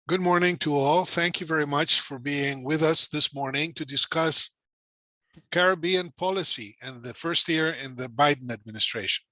Good morning to all. Thank you very much for being with us this morning to discuss Caribbean policy and the first year in the Biden administration.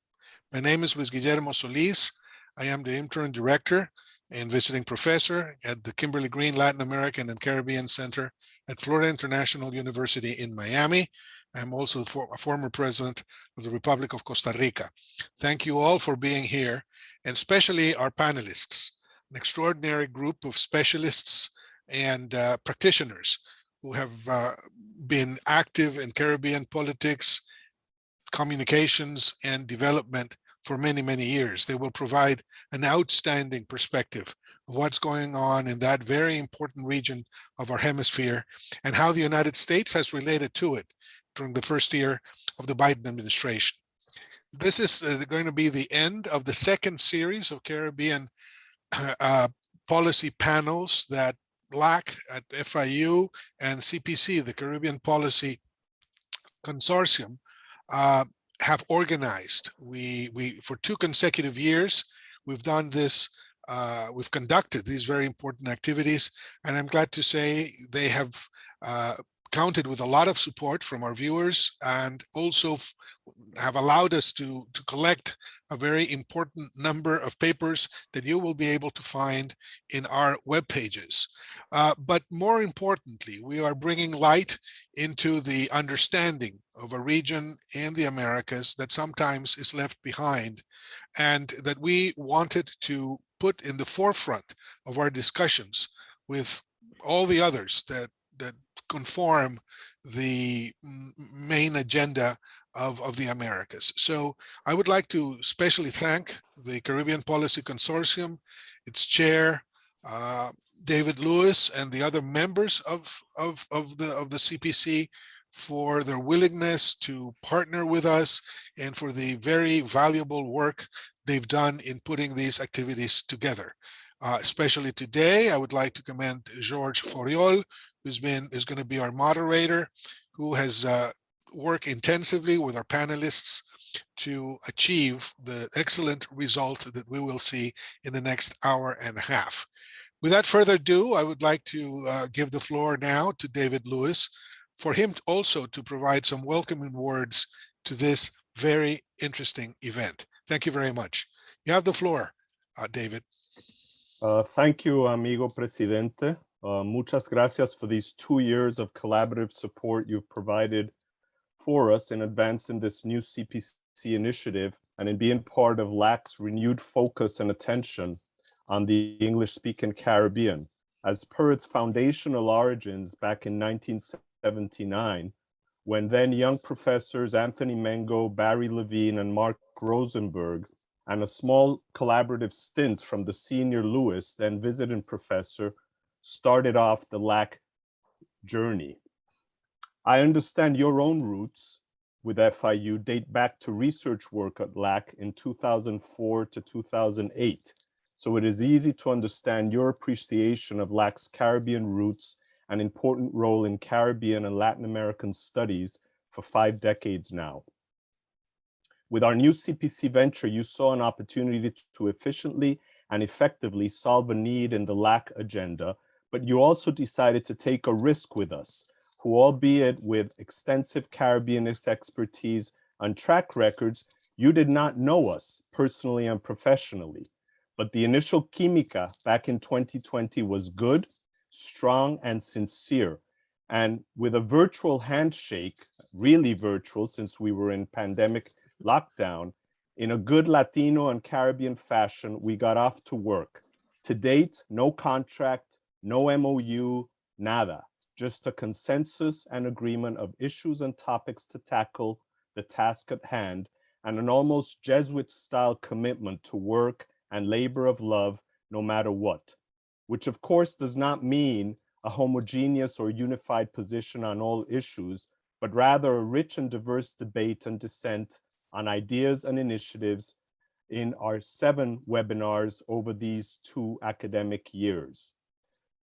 My name is Luis Guillermo Solis. I am the interim director and visiting professor at the Kimberly Green Latin American and Caribbean Center at Florida International University in Miami. I'm also a former president of the Republic of Costa Rica. Thank you all for being here, and especially our panelists, an extraordinary group of specialists and practitioners who have been active in Caribbean politics, communications, and development for many, many years. They will provide an outstanding perspective of what's going on in that very important region of our hemisphere and how the United States has related to it during the first year of the Biden administration. This is going to be the end of the second series of Caribbean policy panels that LAC at FIU and CPC, the Caribbean Policy Consortium, have organized. We for 2 consecutive years, we've done this, we've conducted these very important activities, and I'm glad to say they have counted with a lot of support from our viewers, and also have allowed us to collect a very important number of papers that you will be able to find in our web pages. But more importantly, we are bringing light into the understanding of a region in the Americas that sometimes is left behind, and that we wanted to put in the forefront of our discussions with all the others that conform the main agenda of the Americas. So I would like to especially thank the Caribbean Policy Consortium, its chair, David Lewis, and the other members of the CPC for their willingness to partner with us and for the very valuable work they've done in putting these activities together. Especially today, I would like to commend George Foriol, who's going to be our moderator, who has worked intensively with our panelists to achieve the excellent result that we will see in the next hour and a half. Without further ado, I would like to give the floor now to David Lewis for him also to provide some welcoming words to this very interesting event. Thank you very much. You have the floor, David. Thank you, amigo presidente. Muchas gracias for these 2 years of collaborative support you've provided for us in advancing this new CPC initiative and in being part of LAC's renewed focus and attention on the English-speaking Caribbean. As per its foundational origins back in 1979, when then young professors Anthony Mengo, Barry Levine, and Mark Rosenberg, and a small collaborative stint from the senior Lewis, then visiting professor, started off the LAC journey. I understand your own roots with FIU date back to research work at LAC in 2004 to 2008. So it is easy to understand your appreciation of LAC's Caribbean roots and important role in Caribbean and Latin American studies for 5 decades now. With our new CPC venture, you saw an opportunity to efficiently and effectively solve a need in the LAC agenda, but you also decided to take a risk with us, who, albeit with extensive Caribbean expertise and track records, you did not know us personally and professionally. But the initial química back in 2020 was good, strong, and sincere. And with a virtual handshake, really virtual since we were in pandemic lockdown, in a good Latino and Caribbean fashion, we got off to work. To date, no contract, no MOU, nada. Just a consensus and agreement of issues and topics to tackle the task at hand, and an almost Jesuit-style commitment to work and labor of love, no matter what, which of course does not mean a homogeneous or unified position on all issues, but rather a rich and diverse debate and dissent on ideas and initiatives in our 7 webinars over these 2 academic years.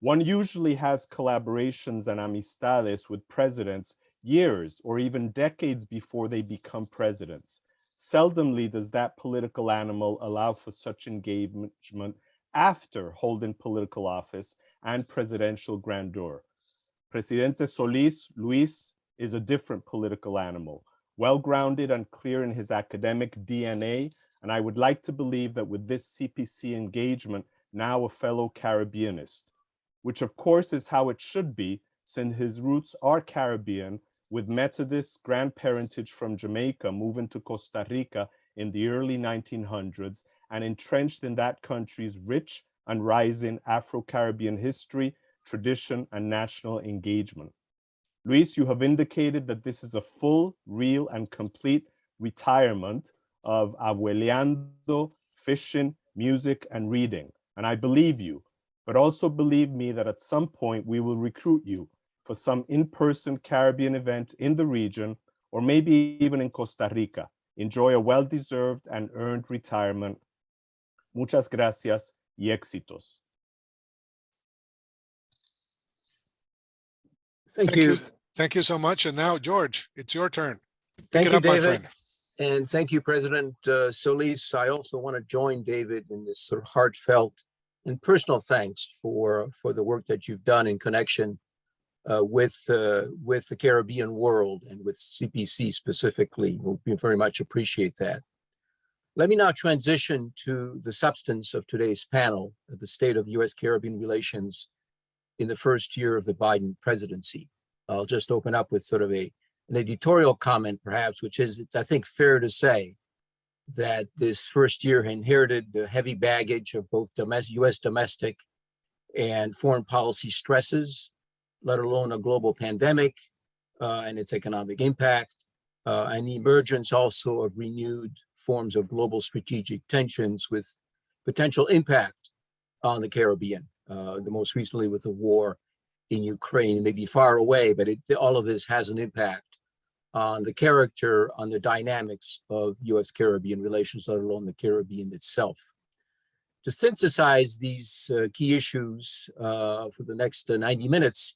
One usually has collaborations and amistades with presidents years or even decades before they become presidents. Seldomly does that political animal allow for such engagement after holding political office and presidential grandeur. Presidente Solis Luis is a different political animal, well-grounded and clear in his academic DNA, and I would like to believe that with this CPC engagement, now a fellow Caribbeanist, which of course is how it should be, since his roots are Caribbean, with Methodist grandparentage from Jamaica moving to Costa Rica in the early 1900s and entrenched in that country's rich and rising Afro-Caribbean history, tradition, and national engagement. Luis, you have indicated that this is a full, real, and complete retirement of abueleando, fishing, music, and reading. And I believe you, but also believe me that at some point we will recruit you for some in-person Caribbean event in the region, or maybe even in Costa Rica. Enjoy a well-deserved and earned retirement. Muchas gracias y éxitos. Thank you. Thank you so much. And now, George, it's your turn. Thank you, my David. friend. And thank you, President Solis. I also want to join David in this sort of heartfelt and personal thanks for the work that you've done in connection with the Caribbean world and with CPC specifically. We very much appreciate that. Let me now transition to the substance of today's panel, the state of U.S.-Caribbean relations in the first year of the Biden presidency. I'll just open up with sort of an editorial comment, perhaps, which is, it's, I think, fair to say that this first year inherited the heavy baggage of both U.S. domestic and foreign policy stresses, let alone a global pandemic and its economic impact, and the emergence also of renewed forms of global strategic tensions with potential impact on the Caribbean, the most recently with the war in Ukraine. It may be far away, but all of this has an impact on the character, on the dynamics of U.S.-Caribbean relations, let alone the Caribbean itself. To synthesize these key issues for the next 90 minutes,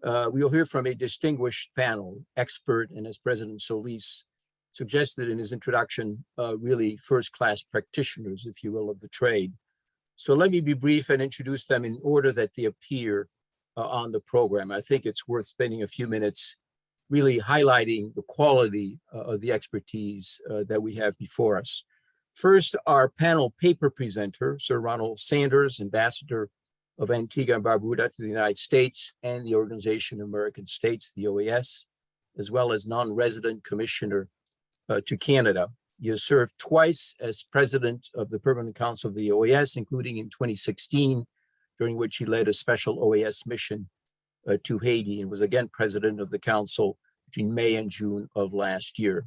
we will hear from a distinguished panel, expert, and as President Solis suggested in his introduction, really first-class practitioners, if you will, of the trade. So let me be brief and introduce them in order that they appear on the program. I think it's worth spending a few minutes really highlighting the quality of the expertise that we have before us. First, our panel paper presenter, Sir Ronald Sanders, Ambassador of Antigua and Barbuda to the United States and the Organization of American States, the OAS, as well as non-resident commissioner to Canada. He has served twice as president of the Permanent Council of the OAS, including in 2016, during which he led a special OAS mission to Haiti and was again president of the council between May and June of last year.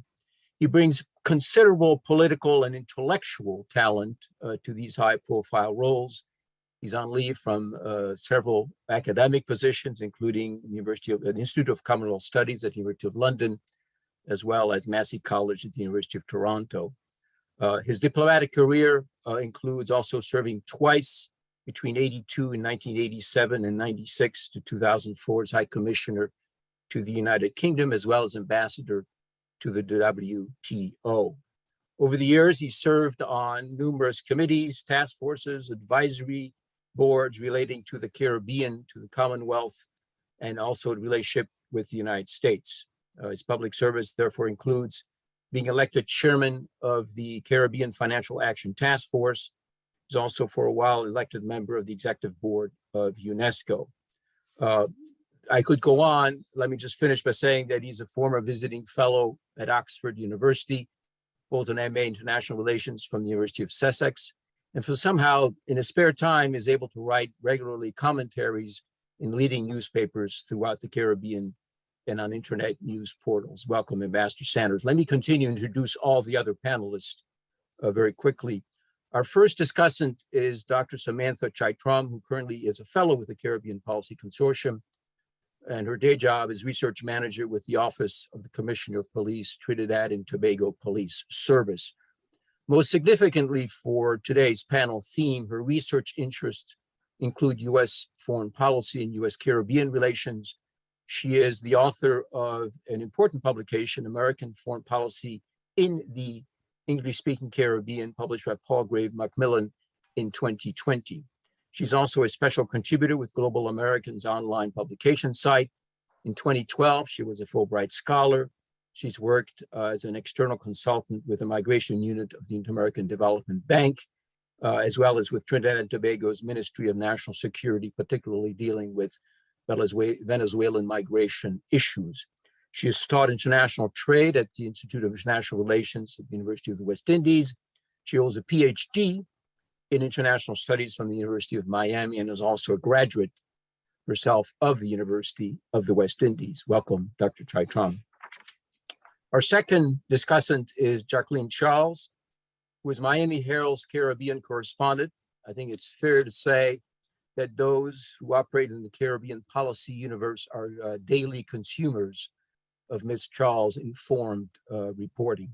He brings considerable political and intellectual talent to these high-profile roles. He's on leave from several academic positions, including the Institute of Commonwealth Studies at the University of London, as well as Massey College at the University of Toronto. His diplomatic career includes also serving twice between 82 and 1987 and 96 to 2004 as High Commissioner to the United Kingdom, as well as ambassador to the WTO. Over the years, he served on numerous committees, task forces, advisory boards relating to the Caribbean, to the Commonwealth, and also the relationship with the United States. His public service therefore includes being elected chairman of the Caribbean Financial Action Task Force. He's also for a while elected member of the executive board of UNESCO. I could go on. Let me just finish by saying that he's a former visiting fellow at Oxford University, holds an MA International Relations from the University of Sussex, and for somehow in his spare time is able to write regularly commentaries in leading newspapers throughout the Caribbean and on internet news portals. Welcome, Ambassador Sanders. Let me continue to introduce all the other panelists very quickly. Our first discussant is Dr. Samantha Chaitram, who currently is a fellow with the Caribbean Policy Consortium, and her day job is research manager with the Office of the Commissioner of Police, Trinidad and Tobago Police Service. Most significantly for today's panel theme, her research interests include U.S. foreign policy and U.S. Caribbean relations. She is the author of an important publication, American Foreign Policy in the English-speaking Caribbean, published by Palgrave Macmillan in 2020. She's also a special contributor with Global Americans online publication site. In 2012, she was a Fulbright Scholar. She's worked as an external consultant with the migration unit of the Inter-American Development Bank, as well as with Trinidad and Tobago's Ministry of National Security, particularly dealing with Venezuelan migration issues. She has taught international trade at the Institute of International Relations at the University of the West Indies. She holds a PhD in international studies from the University of Miami and is also a graduate herself of the University of the West Indies. Welcome, Dr. Chaitram. Our second discussant is Jacqueline Charles, who is Miami Herald's Caribbean correspondent. I think it's fair to say that those who operate in the Caribbean policy universe are daily consumers of Ms. Charles' informed reporting.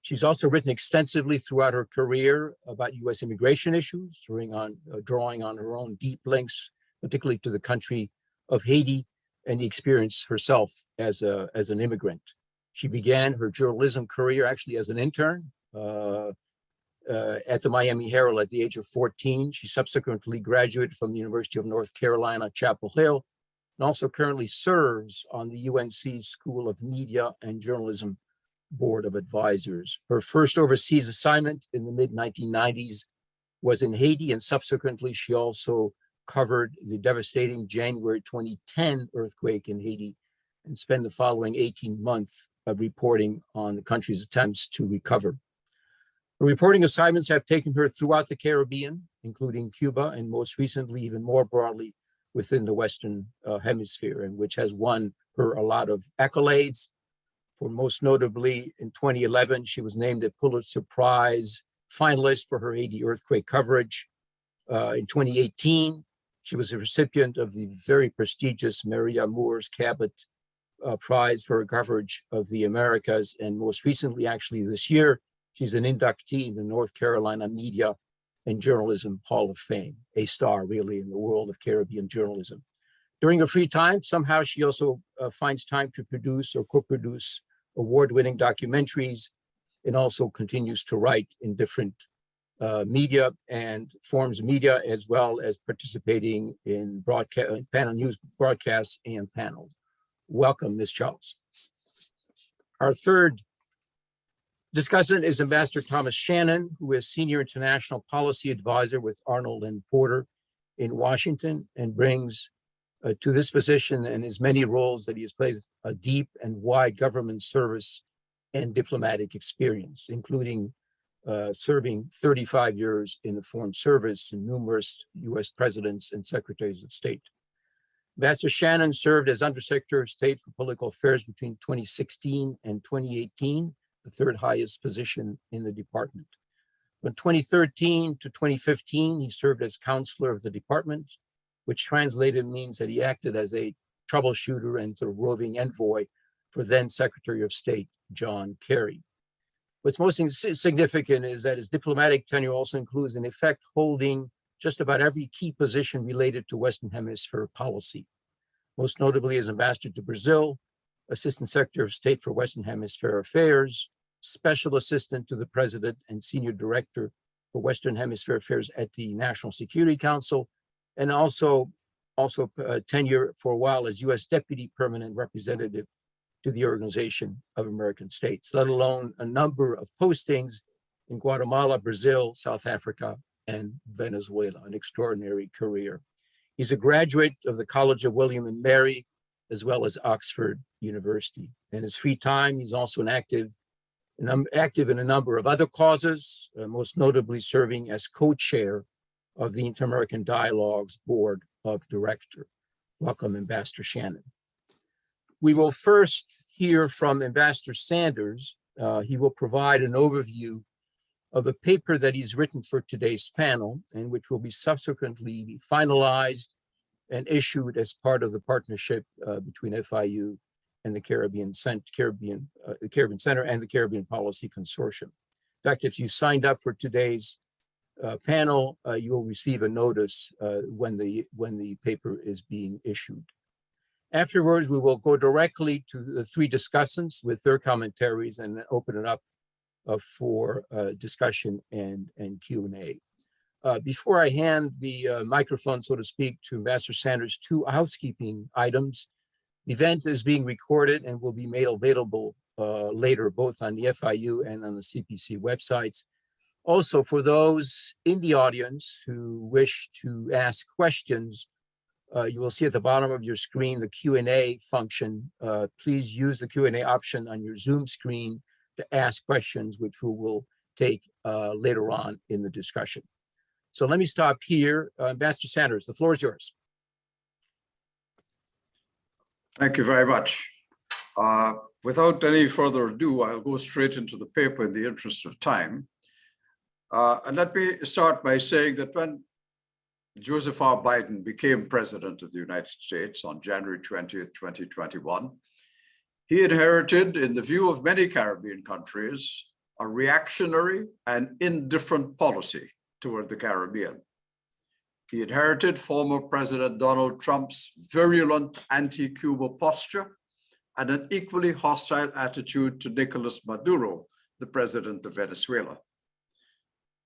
She's also written extensively throughout her career about U.S. immigration issues, drawing on her own deep links, particularly to the country of Haiti and the experience herself as an immigrant. She began her journalism career actually as an intern at the Miami Herald at the age of 14. She subsequently graduated from the University of North Carolina, Chapel Hill, and also currently serves on the UNC School of Media and Journalism Board of Advisors. Her first overseas assignment in the mid-1990s was in Haiti, and subsequently she also covered the devastating January 2010 earthquake in Haiti and spent the following 18 months of reporting on the country's attempts to recover. Her reporting assignments have taken her throughout the Caribbean, including Cuba, and most recently, even more broadly, within the Western Hemisphere, and which has won her a lot of accolades. For most notably, in 2011, she was named a Pulitzer Prize finalist for her Haiti earthquake coverage. In 2018, she was a recipient of the very prestigious Maria Moore's Cabot Prize for her coverage of the Americas. And most recently, actually this year, she's an inductee in the North Carolina Media and Journalism Hall of Fame, a star really in the world of Caribbean journalism. During her free time, somehow she also finds time to produce or co-produce award-winning documentaries, and also continues to write in different media and forms of media, as well as participating in panel news broadcasts and panels. Welcome, Ms. Charles. Our third discussant is Ambassador Thomas Shannon, who is Senior International Policy Advisor with Arnold and Porter in Washington, and brings to this position and his many roles that he has played a deep and wide government service and diplomatic experience, including serving 35 years in the Foreign Service and numerous U.S. presidents and secretaries of state. Ambassador Shannon served as Undersecretary of State for Political Affairs between 2016 and 2018, the third highest position in the department. From 2013 to 2015, he served as counselor of the department, which translated means that he acted as a troubleshooter and sort of roving envoy for then Secretary of State John Kerry. What's most significant is that his diplomatic tenure also includes, in effect, holding just about every key position related to Western Hemisphere policy, most notably as ambassador to Brazil, Assistant Secretary of State for Western Hemisphere Affairs, Special Assistant to the President and Senior Director for Western Hemisphere Affairs at the National Security Council, and also tenure for a while as U.S. Deputy Permanent Representative to the Organization of American States, let alone a number of postings in Guatemala, Brazil, South Africa, and Venezuela, an extraordinary career. He's a graduate of the College of William and Mary, as well as Oxford University. In his free time, he's also active in a number of other causes, most notably serving as co-chair of the Inter-American Dialogue's Board of Directors. Welcome, Ambassador Shannon. We will first hear from Ambassador Sanders. He will provide an overview of a paper that he's written for today's panel, and which will be subsequently finalized and issued as part of the partnership between FIU and the Caribbean Center and the Caribbean Policy Consortium. In fact, if you signed up for today's panel, you will receive a notice when the paper is being issued. Afterwards, we will go directly to the three discussants with their commentaries and then open it up for discussion and Q&A. Before I hand the microphone, so to speak, to Ambassador Sanders, two housekeeping items. The event is being recorded and will be made available later, both on the FIU and on the CPC websites. Also, for those in the audience who wish to ask questions, you will see at the bottom of your screen the Q&A function. Please use the Q&A option on your Zoom screen to ask questions, which we will take later on in the discussion. So let me stop here. Ambassador Sanders, the floor is yours. Thank you very much. Without any further ado, I'll go straight into the paper in the interest of time. And let me start by saying that when Joseph R. Biden became president of the United States on January 20th, 2021, he inherited, in the view of many Caribbean countries, a reactionary and indifferent policy toward the Caribbean. He inherited former President Donald Trump's virulent anti-Cuba posture and an equally hostile attitude to Nicolas Maduro, the president of Venezuela.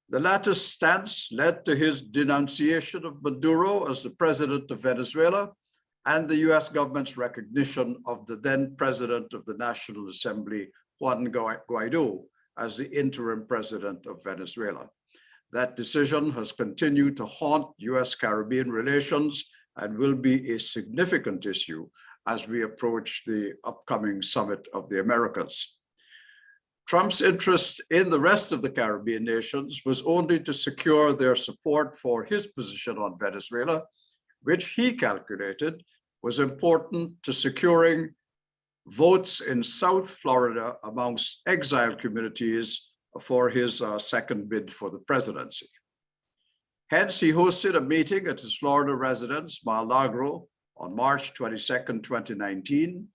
The latter's stance led to his denunciation of Maduro as the president of Venezuela and the US government's recognition of the then president of the National Assembly, Juan Guaido, as the interim president of Venezuela. That decision has continued to haunt US-Caribbean relations and will be a significant issue as we approach the upcoming Summit of the Americas. Trump's interest in the rest of the Caribbean nations was only to secure their support for his position on Venezuela, which he calculated was important to securing votes in South Florida amongst exiled communities for his second bid for the presidency. Hence, he hosted a meeting at his Florida residence, Mar-a-Lago, on March 22nd, 2019,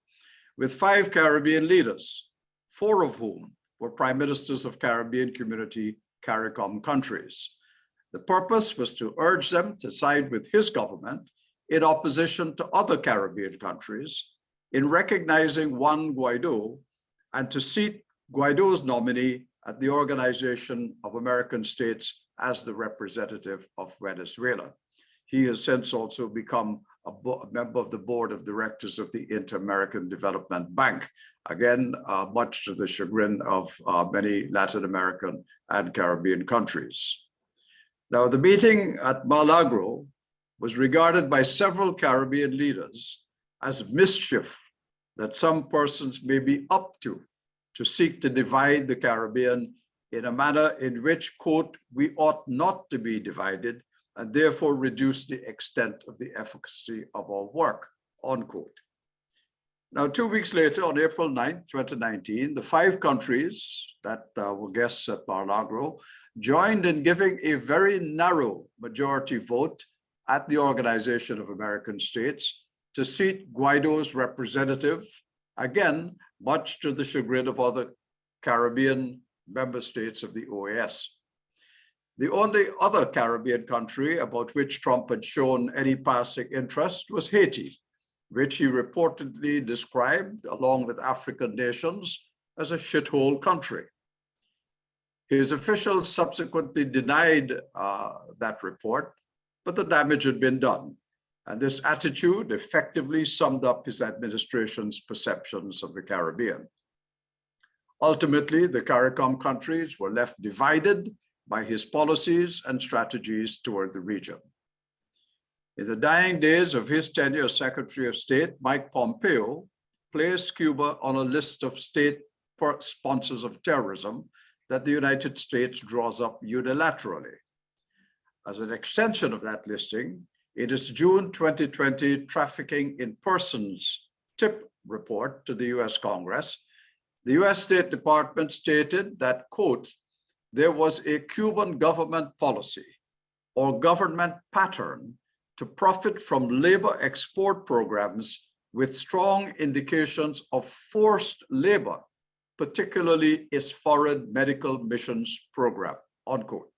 with 5 Caribbean leaders, 4 of whom were prime ministers of Caribbean community CARICOM countries. The purpose was to urge them to side with his government in opposition to other Caribbean countries in recognizing Juan Guaido and to seat Guaido's nominee at the Organization of American States as the representative of Venezuela. He has since also become a member of the board of directors of the Inter-American Development Bank, again, much to the chagrin of many Latin American and Caribbean countries. Now, the meeting at Mar-a-Lago was regarded by several Caribbean leaders as mischief that some persons may be up to seek to divide the Caribbean in a manner in which, quote, we ought not to be divided and therefore reduce the extent of the efficacy of our work, unquote. Now, 2 weeks later, on April 9th, 2019, the 5 countries that were guests at Mar-a-Lago joined in giving a very narrow majority vote at the Organization of American States to seat Guaido's representative, again, much to the chagrin of other Caribbean member states of the OAS. The only other Caribbean country about which Trump had shown any passing interest was Haiti, which he reportedly described, along with African nations, as a shithole country. His officials subsequently denied that report, but the damage had been done. And this attitude effectively summed up his administration's perceptions of the Caribbean. Ultimately, the CARICOM countries were left divided by his policies and strategies toward the region. In the dying days of his tenure as Secretary of State, Mike Pompeo placed Cuba on a list of state sponsors of terrorism that the United States draws up unilaterally. As an extension of that listing, in its June 2020 Trafficking in Persons tip report to the US Congress, the US State Department stated that, quote, there was a Cuban government policy or government pattern to profit from labor export programs with strong indications of forced labor, particularly its foreign medical missions program, unquote.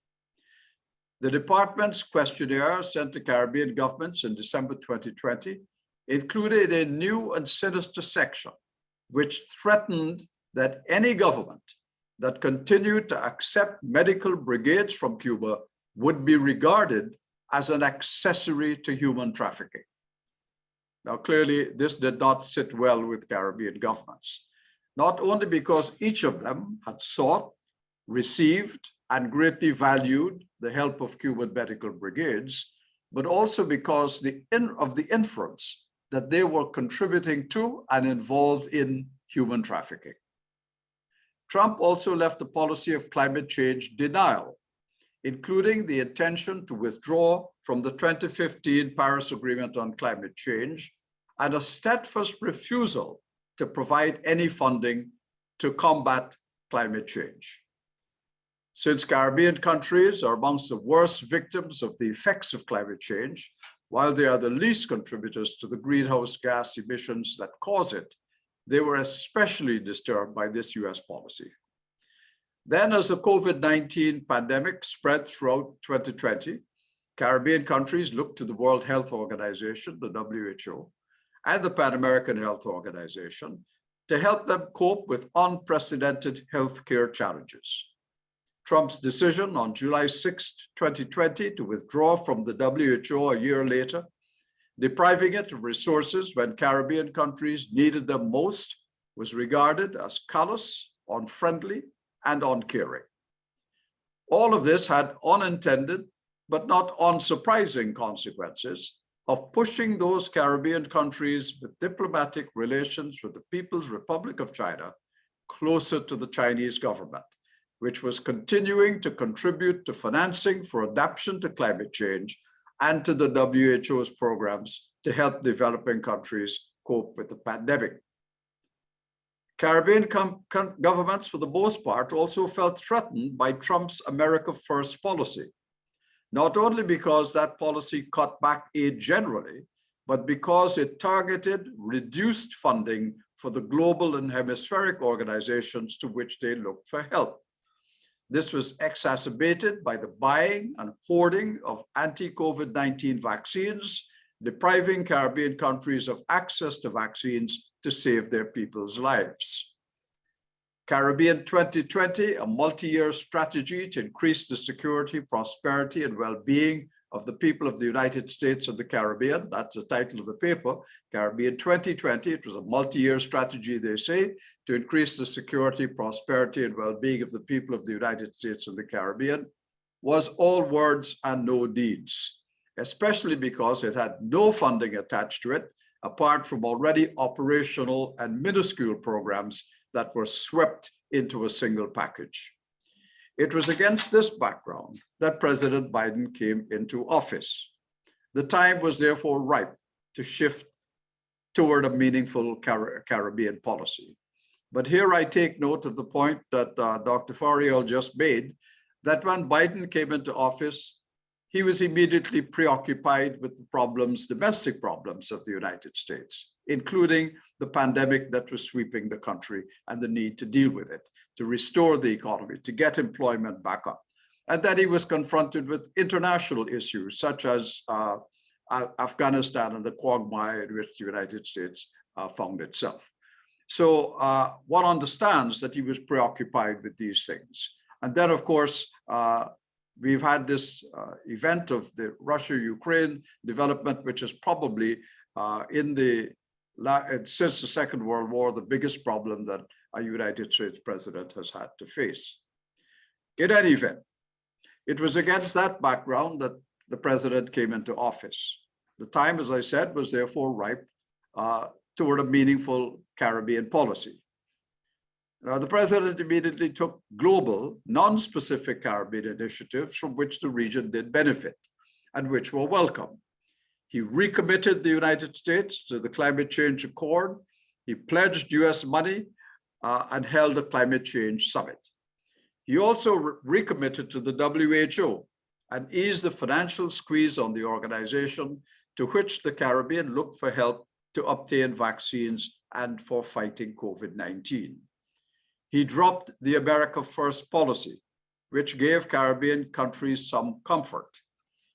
The department's questionnaire sent to Caribbean governments in December 2020 included a new and sinister section which threatened that any government that continued to accept medical brigades from Cuba would be regarded as an accessory to human trafficking. Now, clearly, this did not sit well with Caribbean governments, not only because each of them had sought, received, and greatly valued the help of Cuban medical brigades, but also because of the inference that they were contributing to and involved in human trafficking. Trump also left a policy of climate change denial, including the intention to withdraw from the 2015 Paris Agreement on Climate Change and a steadfast refusal to provide any funding to combat climate change. Since Caribbean countries are amongst the worst victims of the effects of climate change, while they are the least contributors to the greenhouse gas emissions that cause it, they were especially disturbed by this US policy. Then, as the COVID-19 pandemic spread throughout 2020, Caribbean countries looked to the World Health Organization, the WHO, and the Pan American Health Organization to help them cope with unprecedented healthcare challenges. Trump's decision on July 6, 2020, to withdraw from the WHO a year later, depriving it of resources when Caribbean countries needed them most, was regarded as callous, unfriendly, and uncaring. All of this had unintended, but not unsurprising consequences of pushing those Caribbean countries with diplomatic relations with the People's Republic of China closer to the Chinese government, which was continuing to contribute to financing for adaptation to climate change and to the WHO's programs to help developing countries cope with the pandemic. Caribbean governments, for the most part, also felt threatened by Trump's America First policy, not only because that policy cut back aid generally, but because it targeted reduced funding for the global and hemispheric organizations to which they looked for help. This was exacerbated by the buying and hoarding of anti-COVID-19 vaccines, depriving Caribbean countries of access to vaccines to save their people's lives. Caribbean 2020, a multi-year strategy to increase the security, prosperity, and well-being of the people of the United States and the Caribbean. That's the title of the paper, Caribbean 2020. It was a multi-year strategy, they say, to increase the security, prosperity, and well-being of the people of the United States and the Caribbean, was all words and no deeds, especially because it had no funding attached to it, apart from already operational and minuscule programs that were swept into a single package. It was against this background that President Biden came into office. The time was therefore ripe to shift toward a meaningful Caribbean policy. But here I take note of the point that Dr. Fariel just made, that when Biden came into office, he was immediately preoccupied with the problems, domestic problems of the United States, including the pandemic that was sweeping the country and the need to deal with it, to restore the economy, to get employment back up. And then he was confronted with international issues such as Afghanistan and the quagmire in which the United States found itself. So one understands that he was preoccupied with these things. And then, of course, we've had this event of the Russia-Ukraine development, which is probably since the Second World War, the biggest problem that a United States president has had to face. In any event, it was against that background that the president came into office. The time, as I said, was therefore ripe toward a meaningful Caribbean policy. Now, the president immediately took global, non-specific Caribbean initiatives from which the region did benefit and which were welcome. He recommitted the United States to the Climate Change Accord. He pledged US money and held a climate change summit. He also recommitted to the WHO and eased the financial squeeze on the organization to which the Caribbean looked for help to obtain vaccines and for fighting COVID-19. He dropped the America First policy, which gave Caribbean countries some comfort.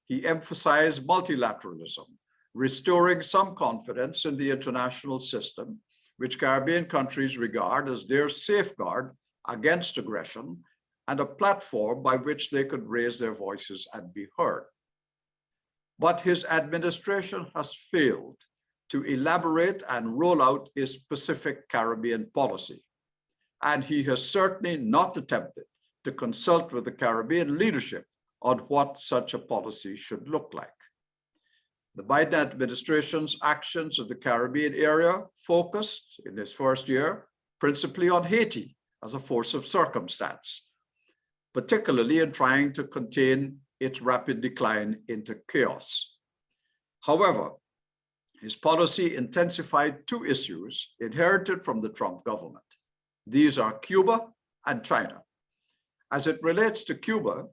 He emphasized multilateralism, restoring some confidence in the international system, which Caribbean countries regard as their safeguard against aggression and a platform by which they could raise their voices and be heard. But his administration has failed to elaborate and roll out a specific Caribbean policy. And he has certainly not attempted to consult with the Caribbean leadership on what such a policy should look like. The Biden administration's actions in the Caribbean area focused in his first year principally on Haiti as a force of circumstance, particularly in trying to contain its rapid decline into chaos. However, his policy intensified two issues inherited from the Trump government. These are Cuba and China. As it relates to Cuba,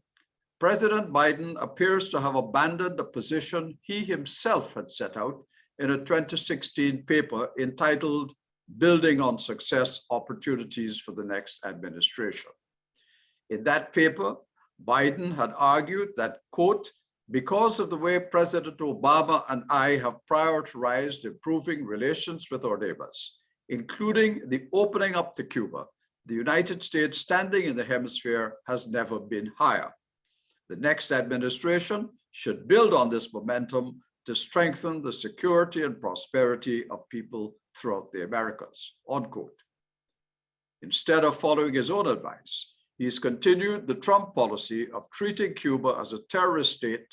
President Biden appears to have abandoned a position he himself had set out in a 2016 paper entitled Building on Success: Opportunities for the Next Administration. In that paper, Biden had argued that, quote, because of the way President Obama and I have prioritized improving relations with our neighbors, including the opening up to Cuba, the United States standing in the hemisphere has never been higher. The next administration should build on this momentum to strengthen the security and prosperity of people throughout the Americas, unquote. Instead of following his own advice, he's continued the Trump policy of treating Cuba as a terrorist state,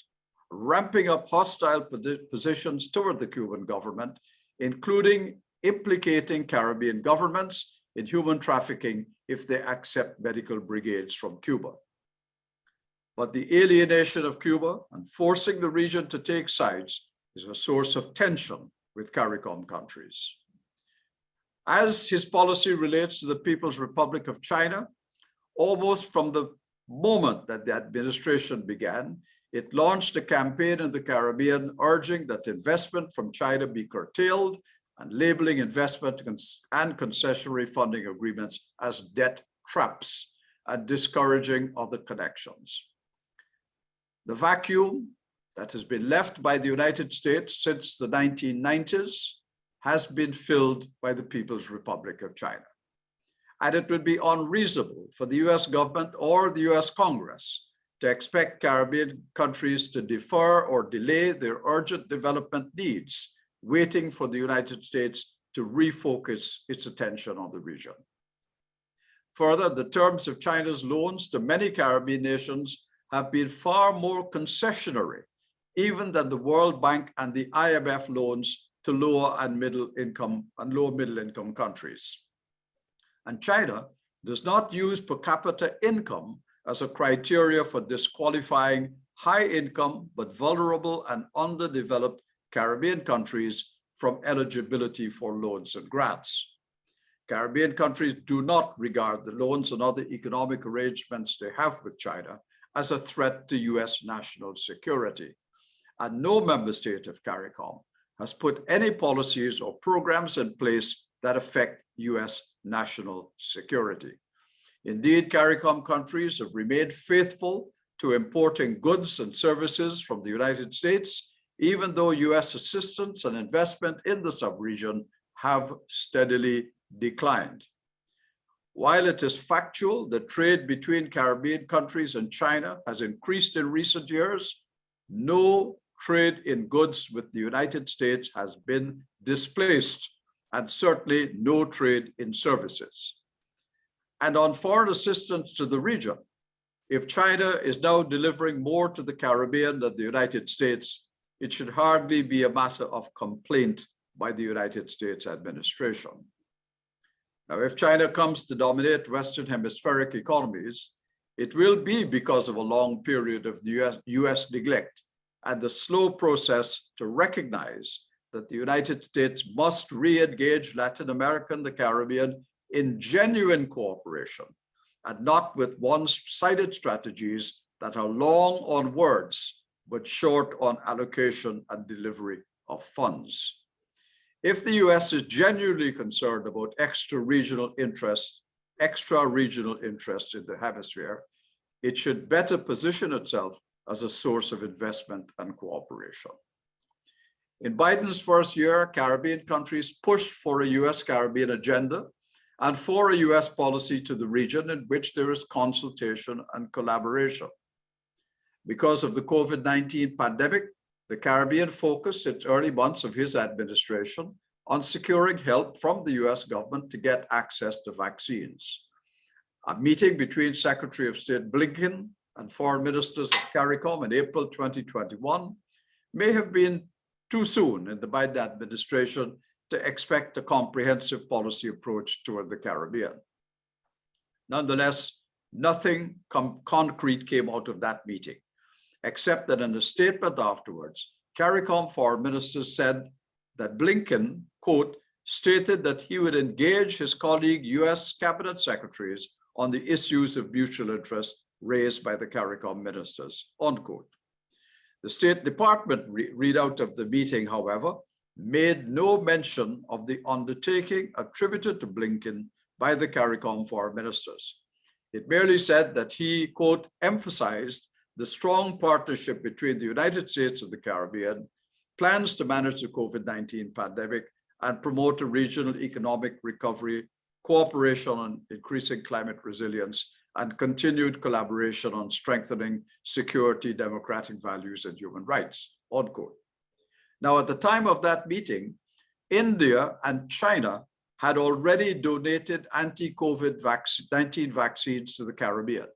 ramping up hostile positions toward the Cuban government, including implicating Caribbean governments in human trafficking if they accept medical brigades from Cuba. But the alienation of Cuba and forcing the region to take sides is a source of tension with CARICOM countries. As his policy relates to the People's Republic of China, almost from the moment that the administration began, it launched a campaign in the Caribbean urging that investment from China be curtailed and labeling investment and concessionary funding agreements as debt traps and discouraging other connections. The vacuum that has been left by the United States since the 1990s has been filled by the People's Republic of China. And it would be unreasonable for the US government or the US Congress to expect Caribbean countries to defer or delay their urgent development needs, waiting for the United States to refocus its attention on the region. Further, the terms of China's loans to many Caribbean nations have been far more concessionary, even than the World Bank and the IMF loans to lower and middle income countries. And China does not use per capita income as a criteria for disqualifying high income but vulnerable and underdeveloped Caribbean countries from eligibility for loans and grants. Caribbean countries do not regard the loans and other economic arrangements they have with China as a threat to US national security. And no member state of CARICOM has put any policies or programs in place that affect US national security. Indeed, CARICOM countries have remained faithful to importing goods and services from the United States, even though US assistance and investment in the sub-region have steadily declined. While it is factual that trade between Caribbean countries and China has increased in recent years, no trade in goods with the United States has been displaced, and certainly no trade in services. And on foreign assistance to the region, if China is now delivering more to the Caribbean than the United States, it should hardly be a matter of complaint by the United States administration. Now, if China comes to dominate Western Hemispheric economies, it will be because of a long period of the US neglect and the slow process to recognize that the United States must re-engage Latin America and the Caribbean in genuine cooperation and not with one-sided strategies that are long on words, but short on allocation and delivery of funds. If the US is genuinely concerned about extra-regional interests in the hemisphere, it should better position itself as a source of investment and cooperation. In Biden's first year, Caribbean countries pushed for a US Caribbean agenda and for a US policy to the region in which there is consultation and collaboration. Because of the COVID-19 pandemic, the Caribbean focused its early months of his administration on securing help from the US government to get access to vaccines. A meeting between Secretary of State Blinken and foreign ministers of CARICOM in April 2021 may have been too soon in the Biden administration to expect a comprehensive policy approach toward the Caribbean. Nonetheless, nothing concrete came out of that meeting, except that in a statement afterwards, CARICOM foreign ministers said that Blinken, quote, stated that he would engage his colleague US cabinet secretaries on the issues of mutual interest raised by the CARICOM ministers, unquote. The State Department readout of the meeting, however, made no mention of the undertaking attributed to Blinken by the CARICOM foreign ministers. It merely said that he, quote, emphasized the strong partnership between the United States of the Caribbean, plans to manage the COVID-19 pandemic, and promote a regional economic recovery, cooperation on increasing climate resilience, and continued collaboration on strengthening security, democratic values, and human rights, unquote. Now, at the time of that meeting, India and China had already donated anti-COVID-19 vaccines to the Caribbean.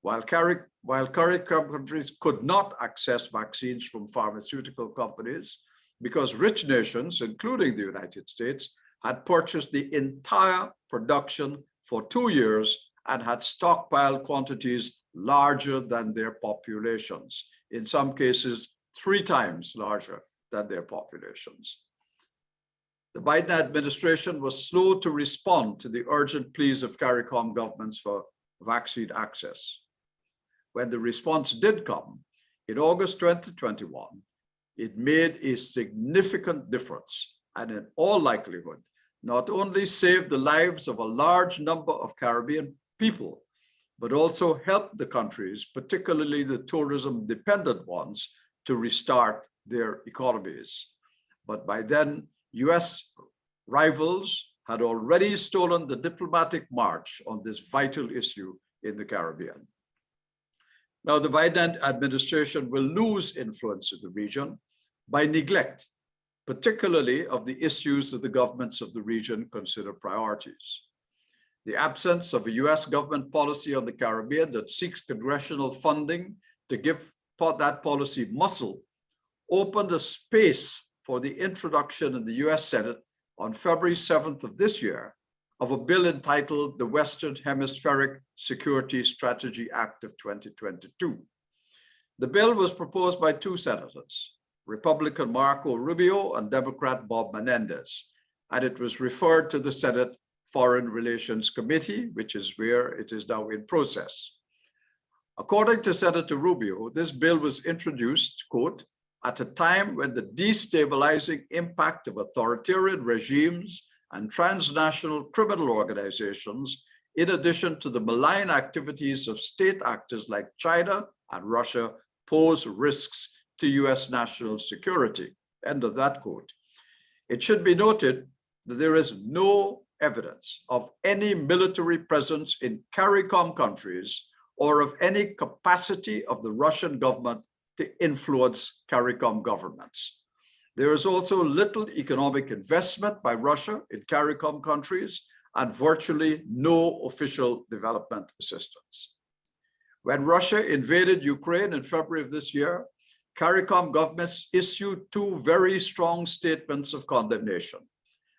While CARICOM countries could not access vaccines from pharmaceutical companies because rich nations, including the United States, had purchased the entire production for 2 years and had stockpiled quantities larger than their populations, in some cases 3 times larger than their populations. The Biden administration was slow to respond to the urgent pleas of CARICOM governments for vaccine access. When the response did come, in August 2021, it made a significant difference and in all likelihood, not only saved the lives of a large number of Caribbean people, but also helped the countries, particularly the tourism-dependent ones, to restart their economies. But by then, US rivals had already stolen the diplomatic march on this vital issue in the Caribbean. Now, the Biden administration will lose influence in the region by neglect, particularly of the issues that the governments of the region consider priorities. The absence of a US government policy on the Caribbean that seeks congressional funding to give that policy muscle opened a space for the introduction in the US Senate on February 7th of this year of a bill entitled the Western Hemispheric Security Strategy Act of 2022. The bill was proposed by 2 senators, Republican Marco Rubio and Democrat Bob Menendez, and it was referred to the Senate Foreign Relations Committee, which is where it is now in process. According to Senator Rubio, this bill was introduced, quote, at a time when the destabilizing impact of authoritarian regimes and transnational criminal organizations, in addition to the malign activities of state actors like China and Russia, pose risks to US national security, end of that quote. It should be noted that there is no evidence of any military presence in CARICOM countries or of any capacity of the Russian government to influence CARICOM governments. There is also little economic investment by Russia in CARICOM countries and virtually no official development assistance. When Russia invaded Ukraine in February of this year, CARICOM governments issued 2 very strong statements of condemnation,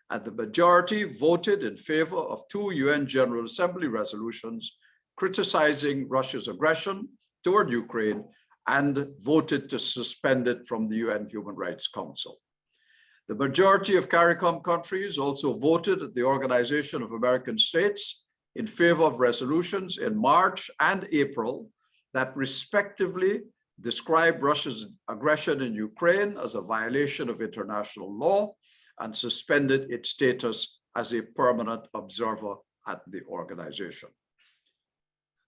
and the majority voted in favor of 2 UN General Assembly resolutions criticizing Russia's aggression toward Ukraine and voted to suspend it from the UN Human Rights Council. The majority of CARICOM countries also voted at the Organization of American States in favor of resolutions in March and April that respectively describe Russia's aggression in Ukraine as a violation of international law and suspended its status as a permanent observer at the organization.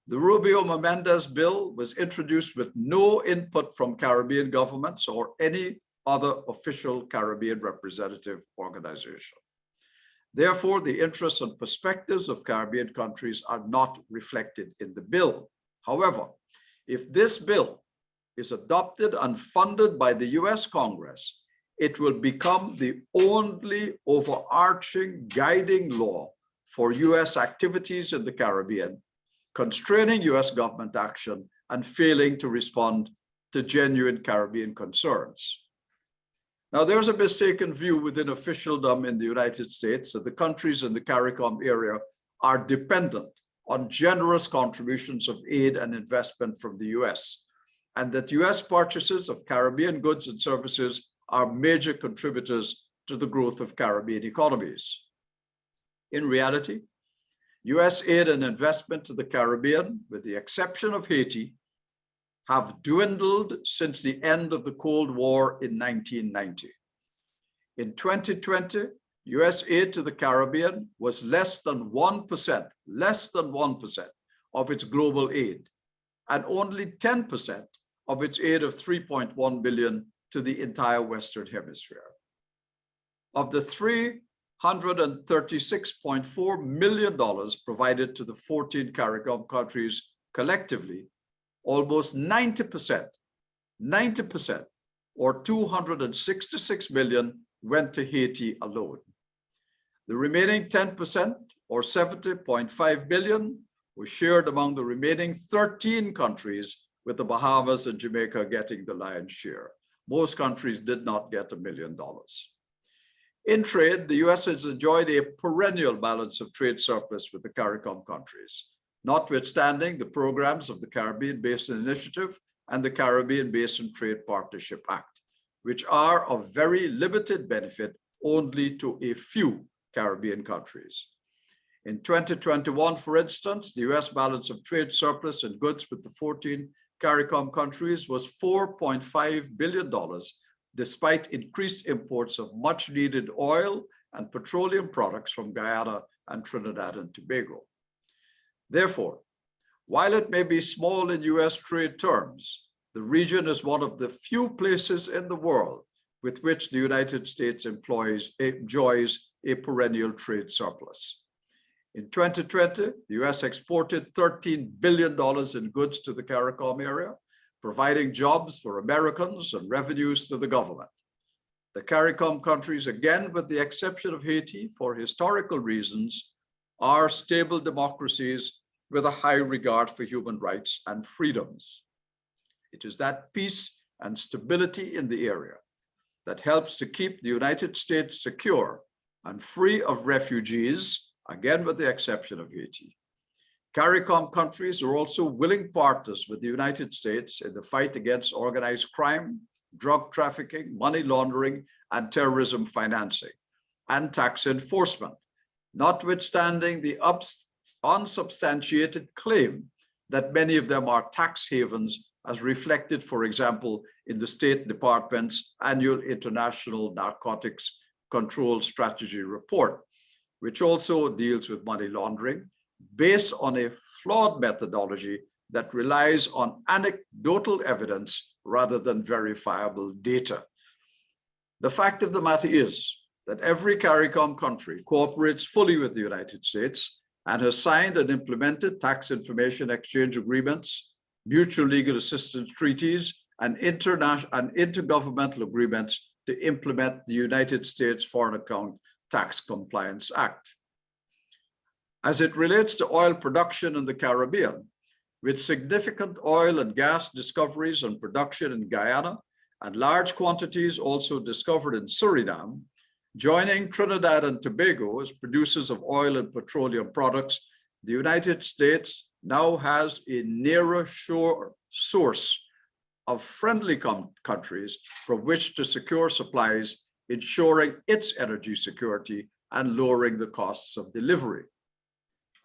The Rubio-Menendez bill was introduced with no input from Caribbean governments or any other official Caribbean representative organization. Therefore, the interests and perspectives of Caribbean countries are not reflected in the bill. However, if this bill is adopted and funded by the US Congress, it will become the only overarching guiding law for US activities in the Caribbean, constraining US government action and failing to respond to genuine Caribbean concerns. Now, there's a mistaken view within officialdom in the United States that the countries in the CARICOM area are dependent on generous contributions of aid and investment from the US, and that US purchases of Caribbean goods and services are major contributors to the growth of Caribbean economies. In reality, US aid and investment to the Caribbean, with the exception of Haiti, have dwindled since the end of the Cold War in 1990. In 2020, US aid to the Caribbean was less than 1% of its global aid, and only 10% of its aid of $3.1 billion to the entire Western Hemisphere. Of the $336.4 million provided to the 14 CARICOM countries collectively, almost 90%, or $266 million went to Haiti alone. The remaining 10%, or $70.5 billion, was shared among the remaining 13 countries, with the Bahamas and Jamaica getting the lion's share. Most countries did not get $1 million. In trade, the US has enjoyed a perennial balance of trade surplus with the CARICOM countries, notwithstanding the programs of the Caribbean Basin Initiative and the Caribbean Basin Trade Partnership Act, which are of very limited benefit only to a few Caribbean countries. In 2021, for instance, the US balance of trade surplus in goods with the 14 CARICOM countries was $4.5 billion, despite increased imports of much needed oil and petroleum products from Guyana and Trinidad and Tobago. Therefore, while it may be small in US trade terms, the region is one of the few places in the world with which the United States enjoys a perennial trade surplus. In 2020, the US exported $13 billion in goods to the CARICOM area, providing jobs for Americans and revenues to the government. The CARICOM countries, again with the exception of Haiti, for historical reasons, are stable democracies with a high regard for human rights and freedoms. It is that peace and stability in the area that helps to keep the United States secure and free of refugees, again with the exception of Haiti. CARICOM countries are also willing partners with the United States in the fight against organized crime, drug trafficking, money laundering, and terrorism financing, and tax enforcement, notwithstanding the unsubstantiated claim that many of them are tax havens, as reflected, for example, in the State Department's annual International Narcotics Control Strategy Report, which also deals with money laundering, based on a flawed methodology that relies on anecdotal evidence rather than verifiable data. The fact of the matter is that every CARICOM country cooperates fully with the United States and has signed and implemented tax information exchange agreements, mutual legal assistance treaties, and intergovernmental agreements to implement the United States Foreign Account Tax Compliance Act. As it relates to oil production in the Caribbean, with significant oil and gas discoveries and production in Guyana and large quantities also discovered in Suriname, joining Trinidad and Tobago as producers of oil and petroleum products, the United States now has a nearer shore source of friendly countries from which to secure supplies, ensuring its energy security and lowering the costs of delivery.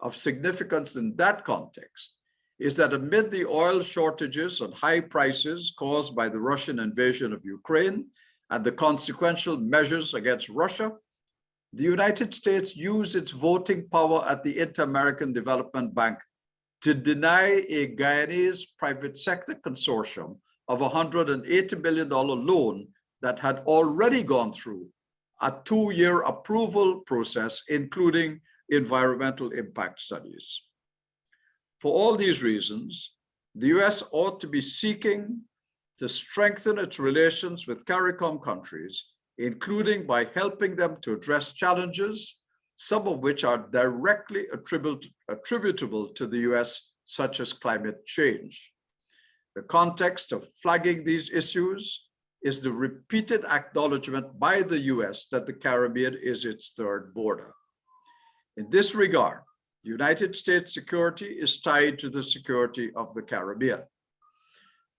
Of significance in that context is that amid the oil shortages and high prices caused by the Russian invasion of Ukraine and the consequential measures against Russia, the United States used its voting power at the Inter-American Development Bank to deny a Guyanese private sector consortium of $180 billion loan that had already gone through a 2-year approval process, including environmental impact studies. For all these reasons, the US ought to be seeking to strengthen its relations with CARICOM countries, including by helping them to address challenges, some of which are directly attributable to the US, such as climate change. The context of flagging these issues is the repeated acknowledgement by the US that the Caribbean is its third border. In this regard, United States security is tied to the security of the Caribbean.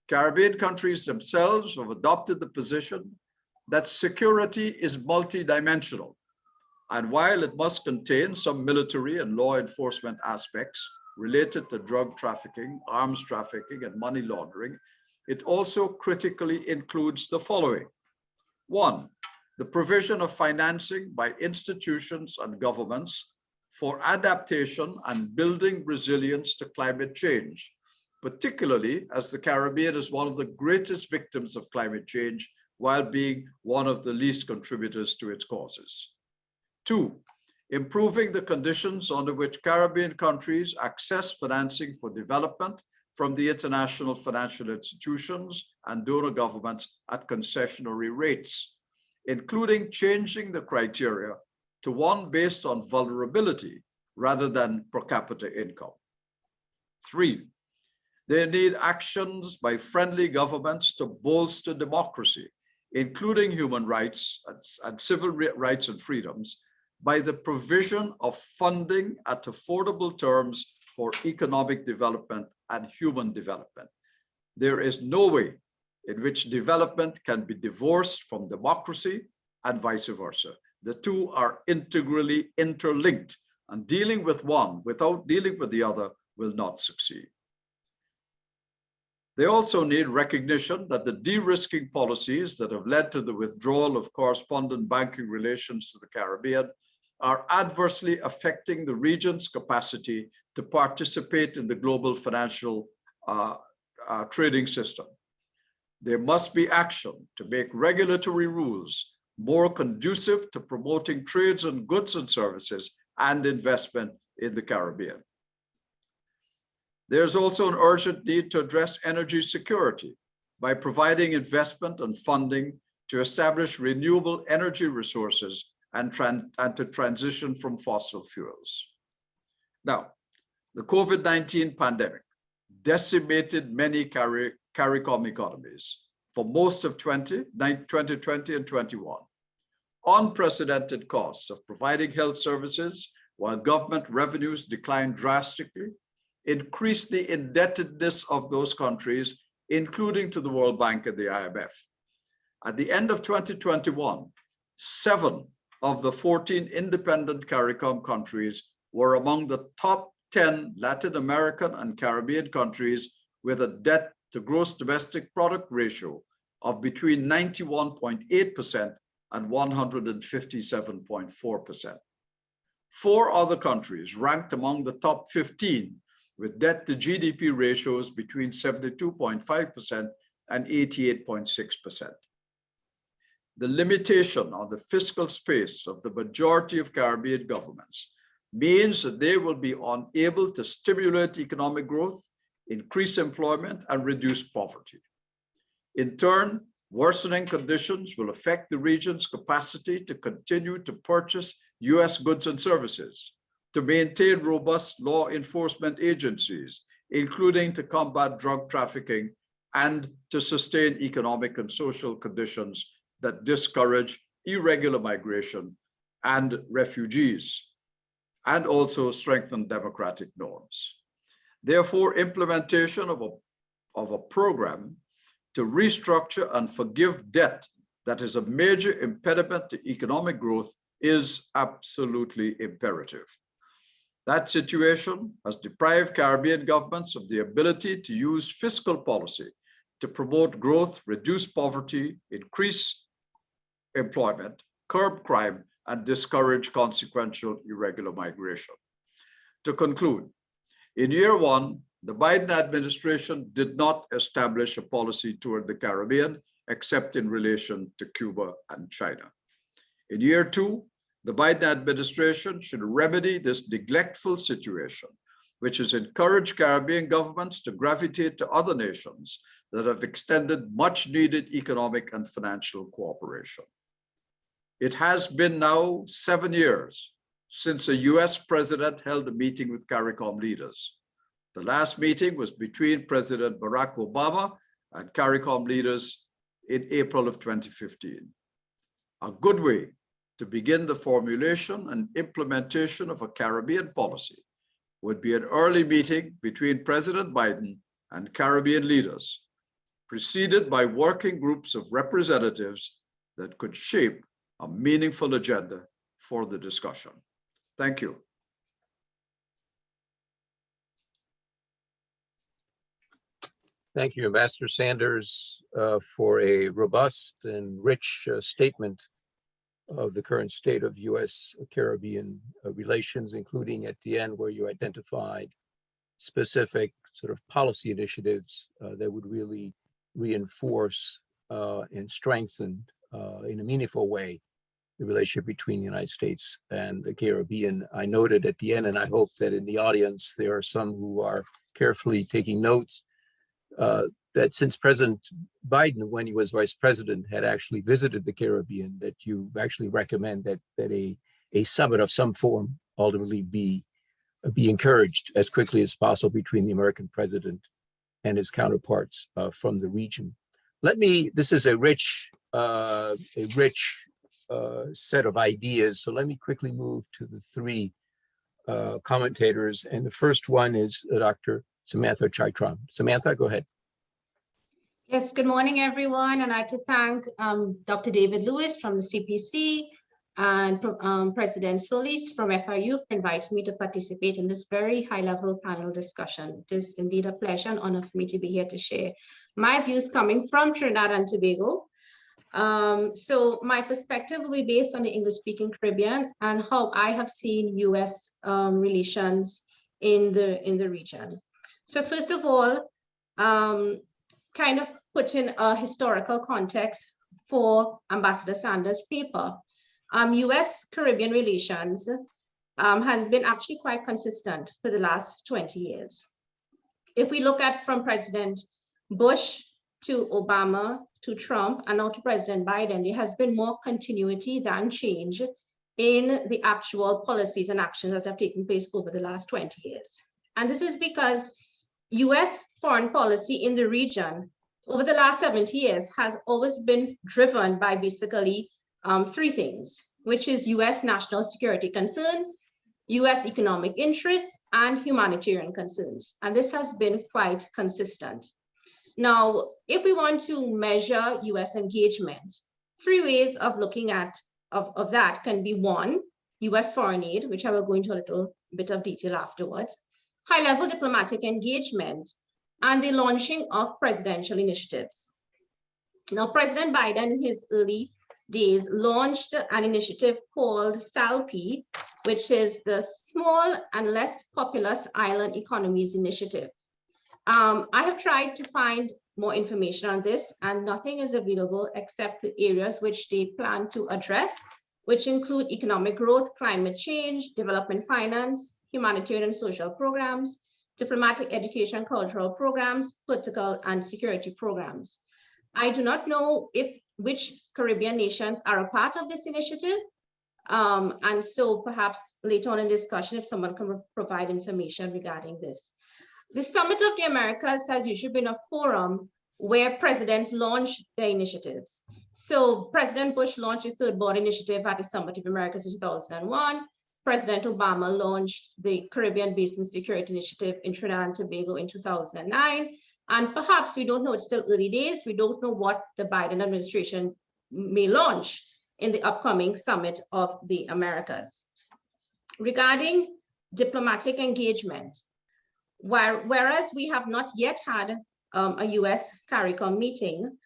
Caribbean countries themselves have adopted the position that security is multidimensional, and while it must contain some military and law enforcement aspects related to drug trafficking, arms trafficking, and money laundering, it also critically includes the following. 1, the provision of financing by institutions and governments for adaptation and building resilience to climate change, particularly as the Caribbean is one of the greatest victims of climate change while being one of the least contributors to its causes. 2, improving the conditions under which Caribbean countries access financing for development from the international financial institutions and donor governments at concessionary rates, including changing the criteria to one based on vulnerability rather than per capita income. 3, they need actions by friendly governments to bolster democracy, including human rights and civil rights and freedoms, by the provision of funding at affordable terms for economic development and human development. There is no way in which development can be divorced from democracy and vice versa. The two are integrally interlinked, and dealing with one without dealing with the other will not succeed. They also need recognition that the de-risking policies that have led to the withdrawal of correspondent banking relations to the Caribbean are adversely affecting the region's capacity to participate in the global financial trading system. There must be action to make regulatory rules more conducive to promoting trades in goods and services and investment in the Caribbean. There's also an urgent need to address energy security by providing investment and funding to establish renewable energy resources and to transition from fossil fuels. Now, the COVID-19 pandemic decimated many CARICOM economies for most of 2020 and 21. Unprecedented costs of providing health services while government revenues declined drastically increased the indebtedness of those countries, including to the World Bank and the IMF. At the end of 2021, 7 of the 14 independent CARICOM countries were among the top 10 Latin American and Caribbean countries with a debt to gross domestic product ratio of between 91.8% and 157.4%. 4 other countries ranked among the top 15 with debt to GDP ratios between 72.5% and 88.6%. The limitation on the fiscal space of the majority of Caribbean governments means that they will be unable to stimulate economic growth, increase employment, and reduce poverty. In turn, worsening conditions will affect the region's capacity to continue to purchase US goods and services, to maintain robust law enforcement agencies, including to combat drug trafficking, and to sustain economic and social conditions that discourage irregular migration and refugees, and also strengthen democratic norms. Therefore, implementation of a program to restructure and forgive debt that is a major impediment to economic growth is absolutely imperative. That situation has deprived Caribbean governments of the ability to use fiscal policy to promote growth, reduce poverty, increase employment, curb crime, and discourage consequential irregular migration. To conclude, in year 1, the Biden administration did not establish a policy toward the Caribbean, except in relation to Cuba and China. In year 2, the Biden administration should remedy this neglectful situation, which has encouraged Caribbean governments to gravitate to other nations that have extended much needed economic and financial cooperation. It has been now 7 years since a US president held a meeting with CARICOM leaders. The last meeting was between President Barack Obama and CARICOM leaders in April of 2015. A good way to begin the formulation and implementation of a Caribbean policy would be an early meeting between President Biden and Caribbean leaders, preceded by working groups of representatives that could shape a meaningful agenda for the discussion. Thank you. Thank you, Ambassador Sanders, for a robust and rich statement of the current state of U.S.-Caribbean relations, including at the end where you identified specific sort of policy initiatives that would really reinforce and strengthen in a meaningful way the relationship between the United States and the Caribbean. I noted at the end, and I hope that in the audience there are some who are carefully taking notes, that since President Biden, when he was vice president, had actually visited the Caribbean, that you actually recommend that a summit of some form ultimately be encouraged as quickly as possible between the American president and his counterparts from the region. This is a rich set of ideas. So let me quickly move to the 3 commentators. And the first one is Dr. Samantha Chaitram. Samantha, go ahead. Yes, good morning, everyone. And I'd like to thank Dr. David Lewis from the CPC and President Solis from FIU for inviting me to participate in this very high-level panel discussion. It is indeed a pleasure and honor for me to be here to share my views coming from Trinidad and Tobago. So my perspective will be based on the English-speaking Caribbean and how I have seen U.S. relations in the region. So first of all, kind of put in a historical context for Ambassador Sanders' paper. U.S.-Caribbean relations has been actually quite consistent for the last 20 years. If we look at from President Bush to Obama to Trump and now to President Biden, there has been more continuity than change in the actual policies and actions that have taken place over the last 20 years. And this is because U.S. foreign policy in the region over the last 70 years has always been driven by basically 3 things, which is U.S. national security concerns, U.S. economic interests, and humanitarian concerns. And this has been quite consistent. Now, if we want to measure U.S. engagement, 3 ways of looking at of that can be 1, U.S. foreign aid, which I will go into a little bit of detail afterwards, high-level diplomatic engagement, and the launching of presidential initiatives. Now, President Biden in his early days launched an initiative called SALP, which is the Small and Less Populous Island Economies Initiative. I have tried to find more information on this, and nothing is available except the areas which they plan to address, which include economic growth, climate change, development finance, humanitarian and social programs, diplomatic education, cultural programs, political and security programs. I do not know which Caribbean nations are a part of this initiative. And so perhaps later on in discussion, if someone can provide information regarding this. The Summit of the Americas has usually been a forum where presidents launch their initiatives. So President Bush launched his Third Border Initiative at the Summit of the Americas in 2001. President Obama launched the Caribbean Basin Security Initiative in Trinidad and Tobago in 2009. And perhaps we don't know, it's still early days. We don't know what the Biden administration may launch in the upcoming Summit of the Americas. Regarding diplomatic engagement, whereas we have not yet had a US CARICOM meeting,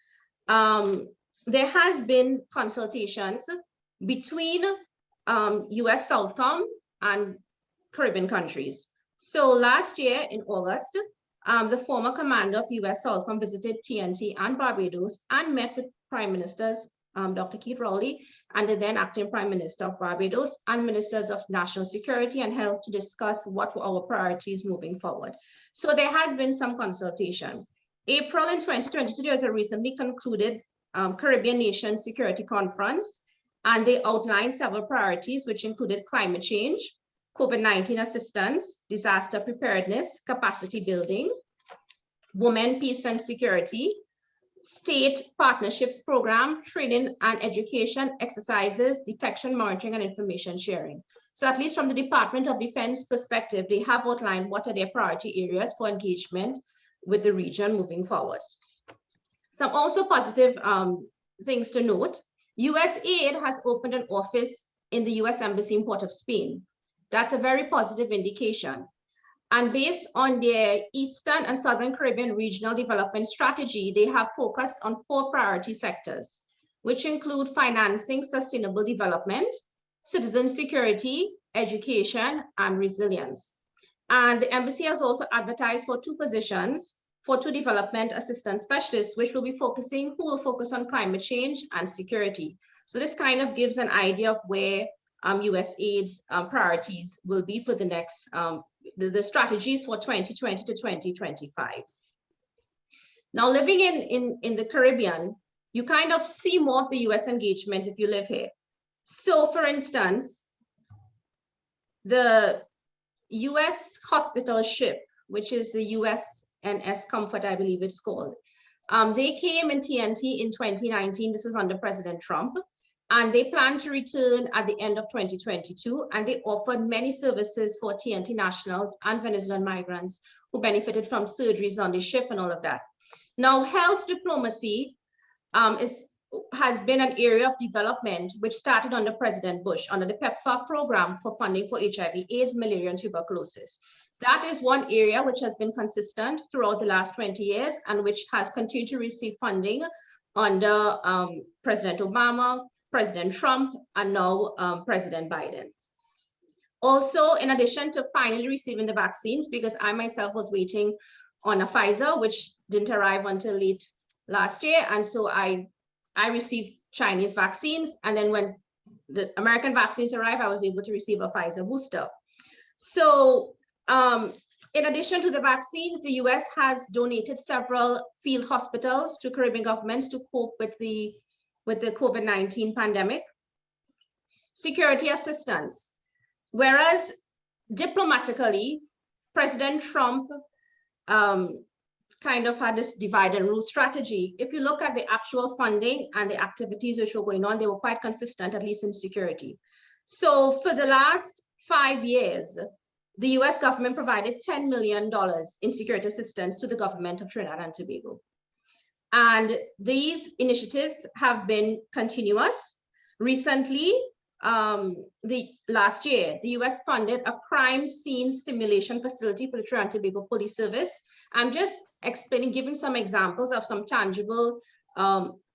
there has been consultations between US Southcom and Caribbean countries. So last year in August, the former commander of US Southcom visited TNT and Barbados and met with prime ministers Dr. Keith Rowley, and the then acting Prime Minister of Barbados, and Ministers of National Security and Health to discuss what were our priorities moving forward. So there has been some consultation. April in 2022, there was a recently concluded Caribbean Nation Security Conference, and they outlined several priorities, which included climate change, COVID-19 assistance, disaster preparedness, capacity building, women, peace and security, state partnerships program, training and education exercises, detection, monitoring, and information sharing. So at least from the Department of Defense perspective, they have outlined what are their priority areas for engagement with the region moving forward. Some also positive things to note. USAID has opened an office in the US Embassy in Port of Spain. That's a very positive indication. And based on their Eastern and Southern Caribbean regional development strategy, they have focused on 4 priority sectors, which include financing sustainable development, citizen security, education, and resilience. And the embassy has also advertised for 2 positions for 2 development assistance specialists, which will be who will focus on climate change and security. So this kind of gives an idea of where USAID's priorities will be for the next, the strategies for 2020 to 2025. Now, living in the Caribbean, you kind of see more of the US engagement if you live here. So for instance, the US hospital ship, which is the USNS Comfort, I believe it's called, they came in TNT in 2019. This was under President Trump. And they plan to return at the end of 2022, and they offered many services for TNT nationals and Venezuelan migrants who benefited from surgeries on the ship and all of that. Now, health diplomacy has been an area of development which started under President Bush, under the PEPFAR program for funding for HIV, AIDS, malaria, and tuberculosis. That is one area which has been consistent throughout the last 20 years and which has continued to receive funding under President Obama, President Trump, and now President Biden. Also, in addition to finally receiving the vaccines, because I myself was waiting on a Pfizer, which didn't arrive until late last year. And so I received Chinese vaccines. And then when the American vaccines arrived, I was able to receive a Pfizer booster. So in addition to the vaccines, the US has donated several field hospitals to Caribbean governments to cope with the COVID-19 pandemic. Security assistance. Whereas diplomatically, President Trump kind of had this divide and rule strategy. If you look at the actual funding and the activities which were going on, they were quite consistent, at least in security. So for the last 5 years, the US government provided $10 million in security assistance to the government of Trinidad and Tobago. And these initiatives have been continuous. Recently, last year, the US funded a crime scene simulation facility for the Trinidad and Tobago Police Service. I'm just explaining, giving some examples of some tangible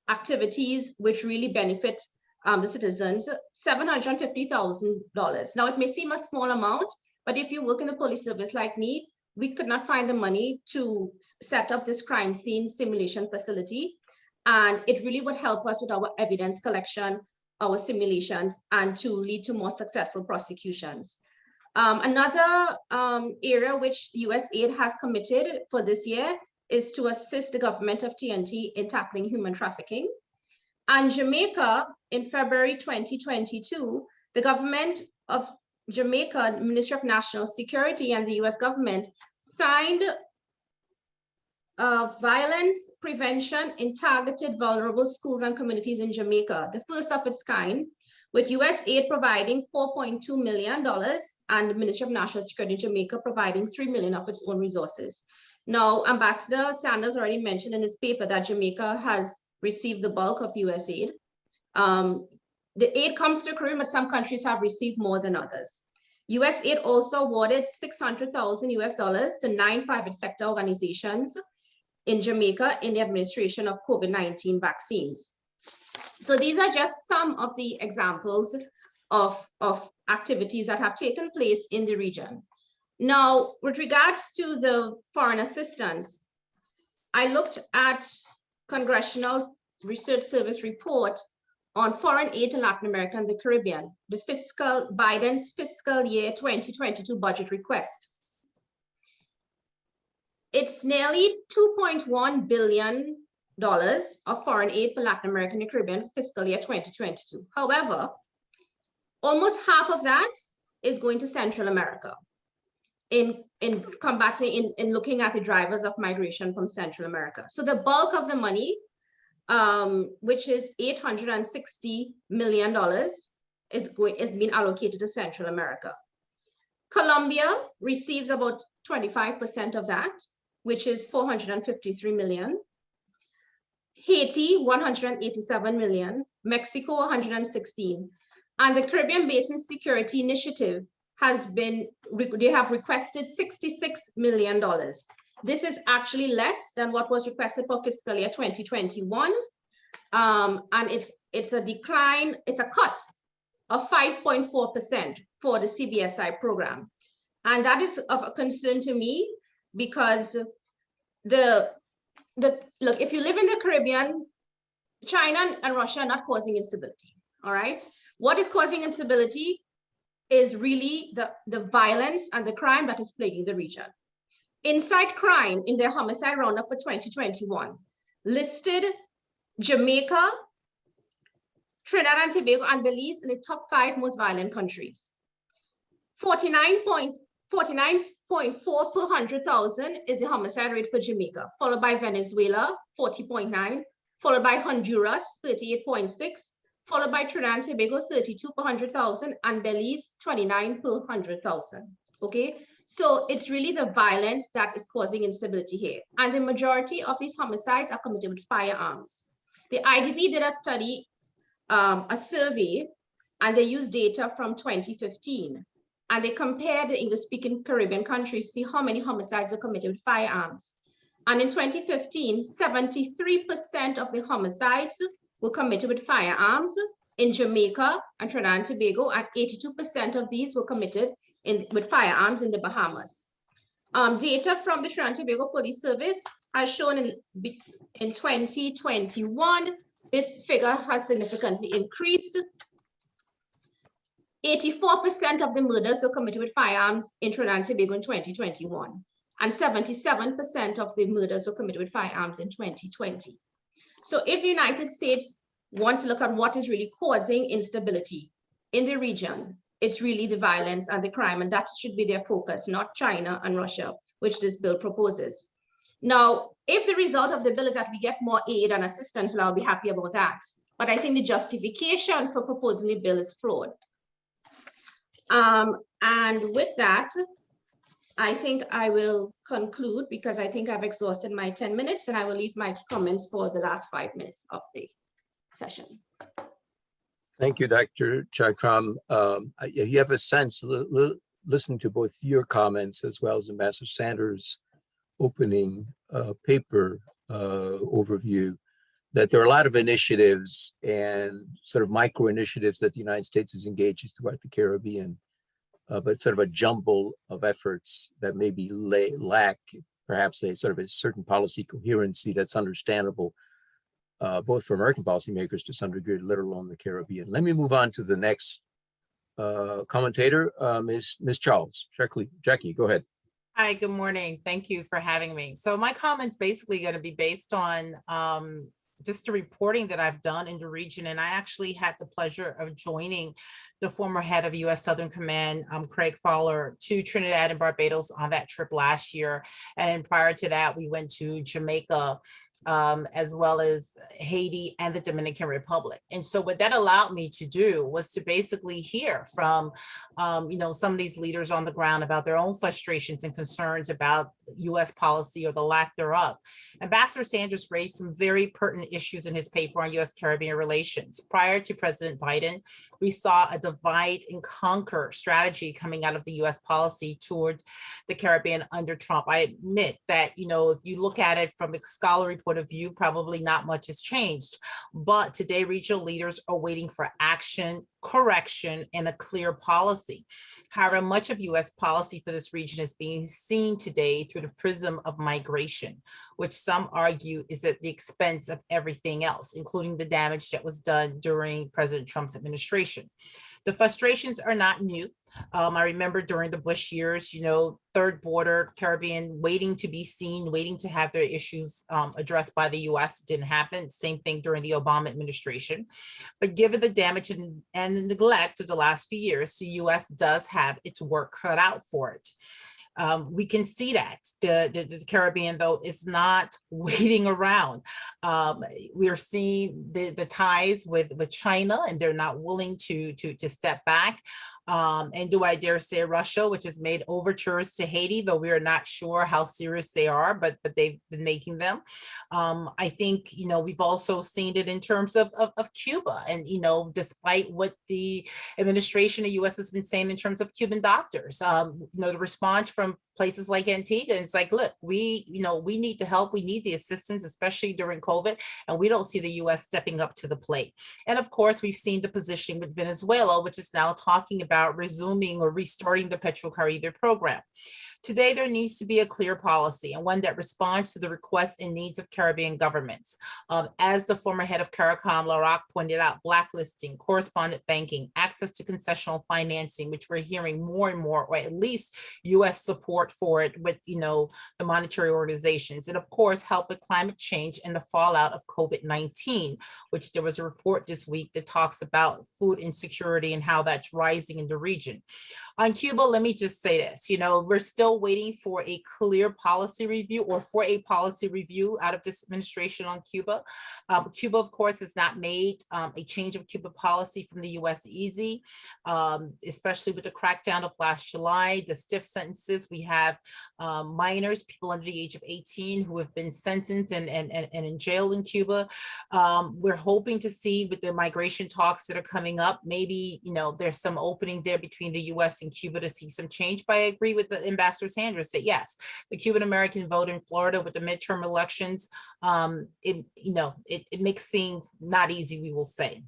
activities which really benefit the citizens. $750,000. Now, it may seem a small amount, but if you work in the police service like me, we could not find the money to set up this crime scene simulation facility. And it really would help us with our evidence collection, our simulations, and to lead to more successful prosecutions. Another area which USAID has committed for this year is to assist the government of TNT in tackling human trafficking. And Jamaica, in February 2022, the government of Jamaica, Ministry of National Security, and the US government signed violence prevention in targeted vulnerable schools and communities in Jamaica, the first of its kind, with USAID providing $4.2 million and the Ministry of National Security in Jamaica providing $3 million of its own resources. Now, Ambassador Sanders already mentioned in his paper that Jamaica has received the bulk of USAID. The aid comes to the Caribbean, but some countries have received more than others. USAID also awarded $600,000 to 9 private sector organizations in Jamaica in the administration of COVID-19 vaccines. So these are just some of the examples of activities that have taken place in the region. Now, with regards to the foreign assistance, I looked at Congressional Research Service report on foreign aid to Latin America and the Caribbean, Biden's fiscal year 2022 budget request. It's nearly $2.1 billion of foreign aid for Latin America and the Caribbean fiscal year 2022. However, almost half of that is going to Central America in combating, in looking at the drivers of migration from Central America. So the bulk of the money, which is $860 million, is being allocated to Central America. Colombia receives about 25% of that, which is $453 million. Haiti, $187 million. Mexico, $116. And the Caribbean Basin Security Initiative they have requested $66 million. This is actually less than what was requested for fiscal year 2021. And it's a decline, it's a cut of 5.4% for the CBSI program. And that is of a concern to me because look, if you live in the Caribbean, China and Russia are not causing instability, all right? What is causing instability is really the violence and the crime that is plaguing the region. Inside Crime in their homicide roundup for 2021 listed Jamaica, Trinidad and Tobago, and Belize in the top 5 most violent countries. 49.4 per 100,000 is the homicide rate for Jamaica, followed by Venezuela, 40.9, followed by Honduras, 38.6, followed by Trinidad and Tobago, 32 per 100,000, and Belize, 29 per 100,000. Okay, so it's really the violence that is causing instability here. And the majority of these homicides are committed with firearms. The IDB did a study, a survey, and they used data from 2015. And they compared the English-speaking Caribbean countries to see how many homicides were committed with firearms. And in 2015, 73% of the homicides were committed with firearms in Jamaica and Trinidad and Tobago, and 82% of these were committed with firearms in the Bahamas. Data from the Trinidad and Tobago Police Service has shown in 2021, this figure has significantly increased. 84% of the murders were committed with firearms in Trinidad and Tobago in 2021, and 77% of the murders were committed with firearms in 2020. So if the United States wants to look at what is really causing instability in the region, it's really the violence and the crime, and that should be their focus, not China and Russia, which this bill proposes. Now, if the result of the bill is that we get more aid and assistance, well, I'll be happy about that. But I think the justification for proposing the bill is flawed. And with that, I think I will conclude because I think I've exhausted my 10 minutes, and I will leave my comments for the last 5 minutes of the session. Thank you, Dr. Chaitram. You have a sense, listening to both your comments as well as Ambassador Sanders' opening paper overview, that there are a lot of initiatives and sort of micro initiatives that the United States is engaged in throughout the Caribbean, but sort of a jumble of efforts that maybe lack perhaps a sort of a certain policy coherency that's understandable, both for American policymakers to some degree, let alone the Caribbean. Let me move on to the next commentator, Ms. Charles. Jackie, go ahead. Hi, good morning. Thank you for having me. So my comments basically going to be based on just the reporting that I've done in the region. And I actually had the pleasure of joining the former head of U.S. Southern Command, Craig Fowler, to Trinidad and Barbados on that trip last year. And then prior to that, we went to Jamaica, as well as Haiti and the Dominican Republic. And so what that allowed me to do was to basically hear from, some of these leaders on the ground about their own frustrations and concerns about U.S. policy or the lack thereof. Ambassador Sanders raised some very pertinent issues in his paper on U.S. Caribbean relations. Prior to President Biden, we saw a divide and conquer strategy coming out of the U.S. policy toward the Caribbean under Trump. I admit that, if you look at it from a scholarly point point of view, probably not much has changed. But today, regional leaders are waiting for action, correction, and a clear policy. However, much of U.S. policy for this region is being seen today through the prism of migration, which some argue is at the expense of everything else, including the damage that was done during President Trump's administration. The frustrations are not new. I remember during the Bush years, third border Caribbean waiting to be seen, waiting to have their issues addressed by the US. It didn't happen. Same thing during the Obama administration. But given the damage and the neglect of the last few years, the US does have its work cut out for it. We can see that the Caribbean, though, is not waiting around. We are seeing the ties with China, and they're not willing to step back. And do I dare say Russia, which has made overtures to Haiti, though we are not sure how serious they are, but they've been making them. I think, we've also seen it in terms of Cuba. And, despite what the administration of the US has been saying in terms of Cuban doctors, the response from places like Antigua, it's like, look, we need the help, we need the assistance, especially during COVID, and we don't see the US stepping up to the plate. And of course, we've seen the positioning with Venezuela, which is now talking about resuming or restarting the Petrocaribe program. Today, there needs to be a clear policy and one that responds to the requests and needs of Caribbean governments. As the former head of CARICOM, Laroque, pointed out, blacklisting, correspondent banking, access to concessional financing, which we're hearing more and more, or at least US support for it with, the monetary organizations. And of course, help with climate change and the fallout of COVID-19, which there was a report this week that talks about food insecurity and how that's rising in the region. On Cuba, let me just say this, we're still waiting for a clear policy review or for a policy review out of this administration on Cuba. Cuba, of course, has not made a change of Cuba policy from the US easy, especially with the crackdown of last July, the stiff sentences. We have minors, people under the age of 18 who have been sentenced and in jail in Cuba. We're hoping to see with the migration talks that are coming up, maybe, there's some opening there between the US and Cuba to see some change. But I agree with the Ambassador Sanders that yes, the Cuban American vote in Florida with the midterm elections, it makes things not easy, we will say.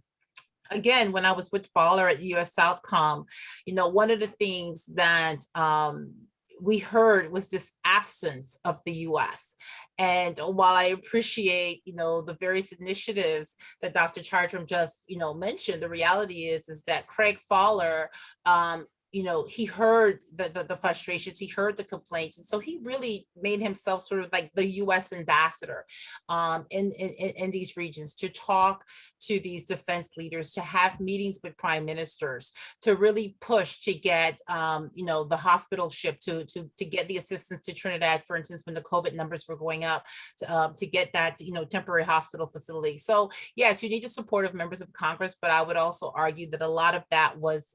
Again, when I was with Fowler at US Southcom, one of the things that we heard was this absence of the US. And while I appreciate, the various initiatives that Dr. Chaitram just, mentioned, the reality is that Craig Fowler, he heard the frustrations, he heard the complaints. And so he really made himself sort of like the US ambassador in these regions, to talk to these defense leaders, to have meetings with prime ministers, to really push to get, the hospital ship, to get the assistance to Trinidad, for instance, when the COVID numbers were going up, to get that, temporary hospital facility. So yes, you need the support of members of Congress, but I would also argue that a lot of that was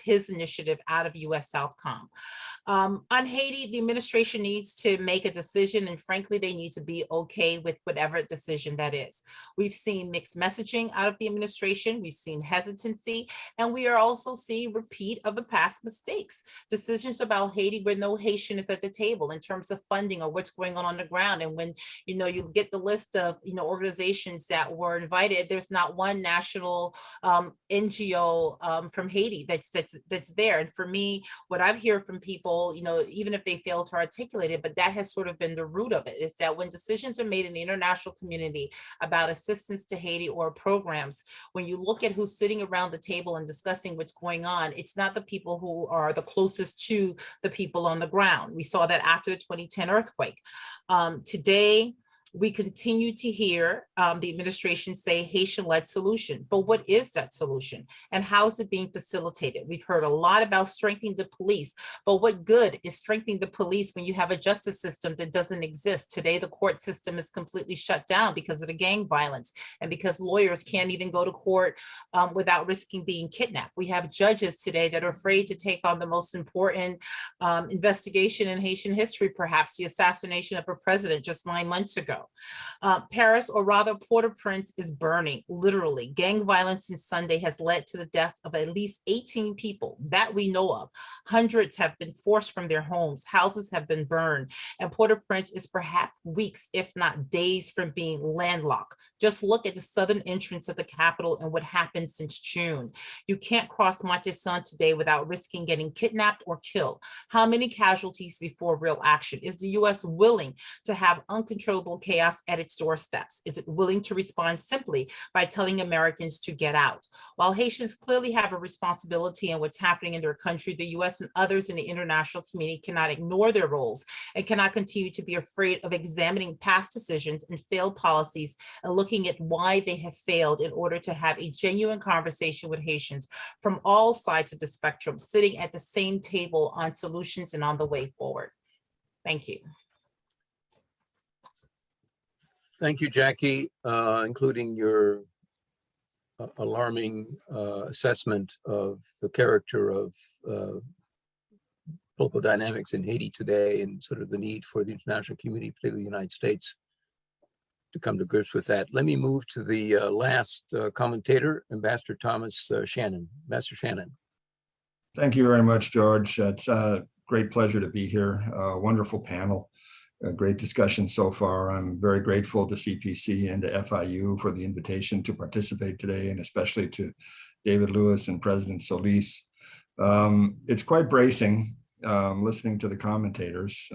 his initiative out of US Southcom. On Haiti, the administration needs to make a decision, and frankly, they need to be okay with whatever decision that is. We've seen mixed messaging out of the administration, we've seen hesitancy, and we are also seeing repeat of the past mistakes. Decisions about Haiti where no Haitian is at the table in terms of funding or what's going on the ground. And when you get the list of organizations that were invited, there's not one national NGO from Haiti that's there. And for me, what I've heard from people, even if they fail to articulate it, but that has sort of been the root of it, is that when decisions are made in the international community about assistance to Haiti or programs, when you look at who's sitting around the table and discussing what's going on, it's not the people who are the closest to the people on the ground. We saw that after the 2010 earthquake. Today, we continue to hear the administration say Haitian-led solution, but what is that solution and how is it being facilitated? We've heard a lot about strengthening the police, but what good is strengthening the police when you have a justice system that doesn't exist? Today, the court system is completely shut down because of the gang violence and because lawyers can't even go to court without risking being kidnapped. We have judges today that are afraid to take on the most important investigation in Haitian history, perhaps the assassination of a president just 9 months ago. tomorrow. Paris, or rather Port-au-Prince, is burning, literally. Gang violence since Sunday has led to the death of at least 18 people that we know of. Hundreds have been forced from their homes. Houses have been burned. And Port-au-Prince is perhaps weeks, if not days, from being landlocked. Just look at the southern entrance of the capital and what happened since June. You can't cross Montesson today without risking getting kidnapped or killed. How many casualties before real action? Is the U.S. willing to have uncontrollable chaos at its doorsteps? Is it willing to respond simply by telling Americans to get out? While Haitians clearly have a responsibility in what's happening in their country, the U.S. and others in the international community cannot ignore their roles and cannot continue to be afraid of examining past decisions and failed policies and looking at why they have failed in order to have a genuine conversation with Haitians from all sides of the spectrum, sitting at the same table on solutions and on the way forward. Thank you. Thank you, Jackie, including your alarming assessment of the character of political dynamics in Haiti today and sort of the need for the international community, particularly the United States, to come to grips with that. Let me move to the last commentator, Ambassador Thomas Shannon. Ambassador Shannon. Thank you very much, George. It's a great pleasure to be here. Wonderful panel, a great discussion so far. I'm very grateful to CPC and to FIU for the invitation to participate today, and especially to David Lewis and President Solis. It's quite bracing listening to the commentators.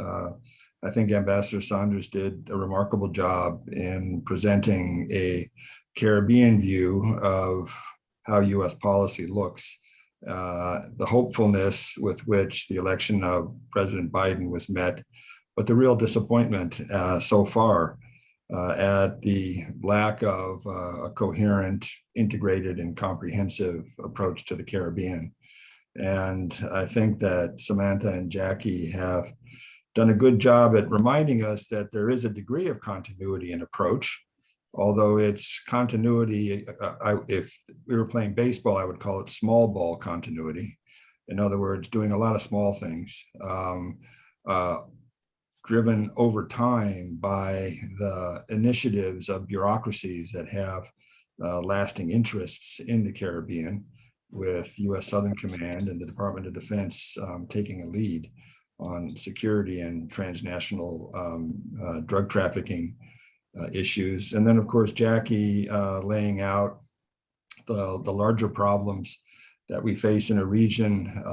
I think Ambassador Saunders did a remarkable job in presenting a Caribbean view of how US policy looks. The hopefulness with which the election of President Biden was met, but the real disappointment so far at the lack of a coherent, integrated, and comprehensive approach to the Caribbean. And I think that Samantha and Jackie have done a good job at reminding us that there is a degree of continuity in approach, although it's continuity, if we were playing baseball, I would call it small ball continuity. In other words, doing a lot of small things, driven over time by the initiatives of bureaucracies that have lasting interests in the Caribbean, with U.S. Southern Command and the Department of Defense taking a lead on security and transnational drug trafficking issues. And then, of course, Jackie laying out the larger problems that we face in a region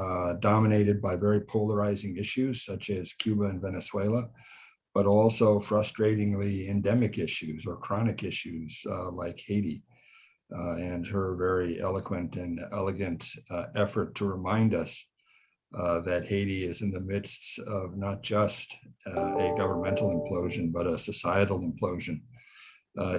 dominated by very polarizing issues such as Cuba and Venezuela, but also frustratingly endemic issues or chronic issues like Haiti. And her very eloquent and elegant effort to remind us that Haiti is in the midst of not just a governmental implosion, but a societal implosion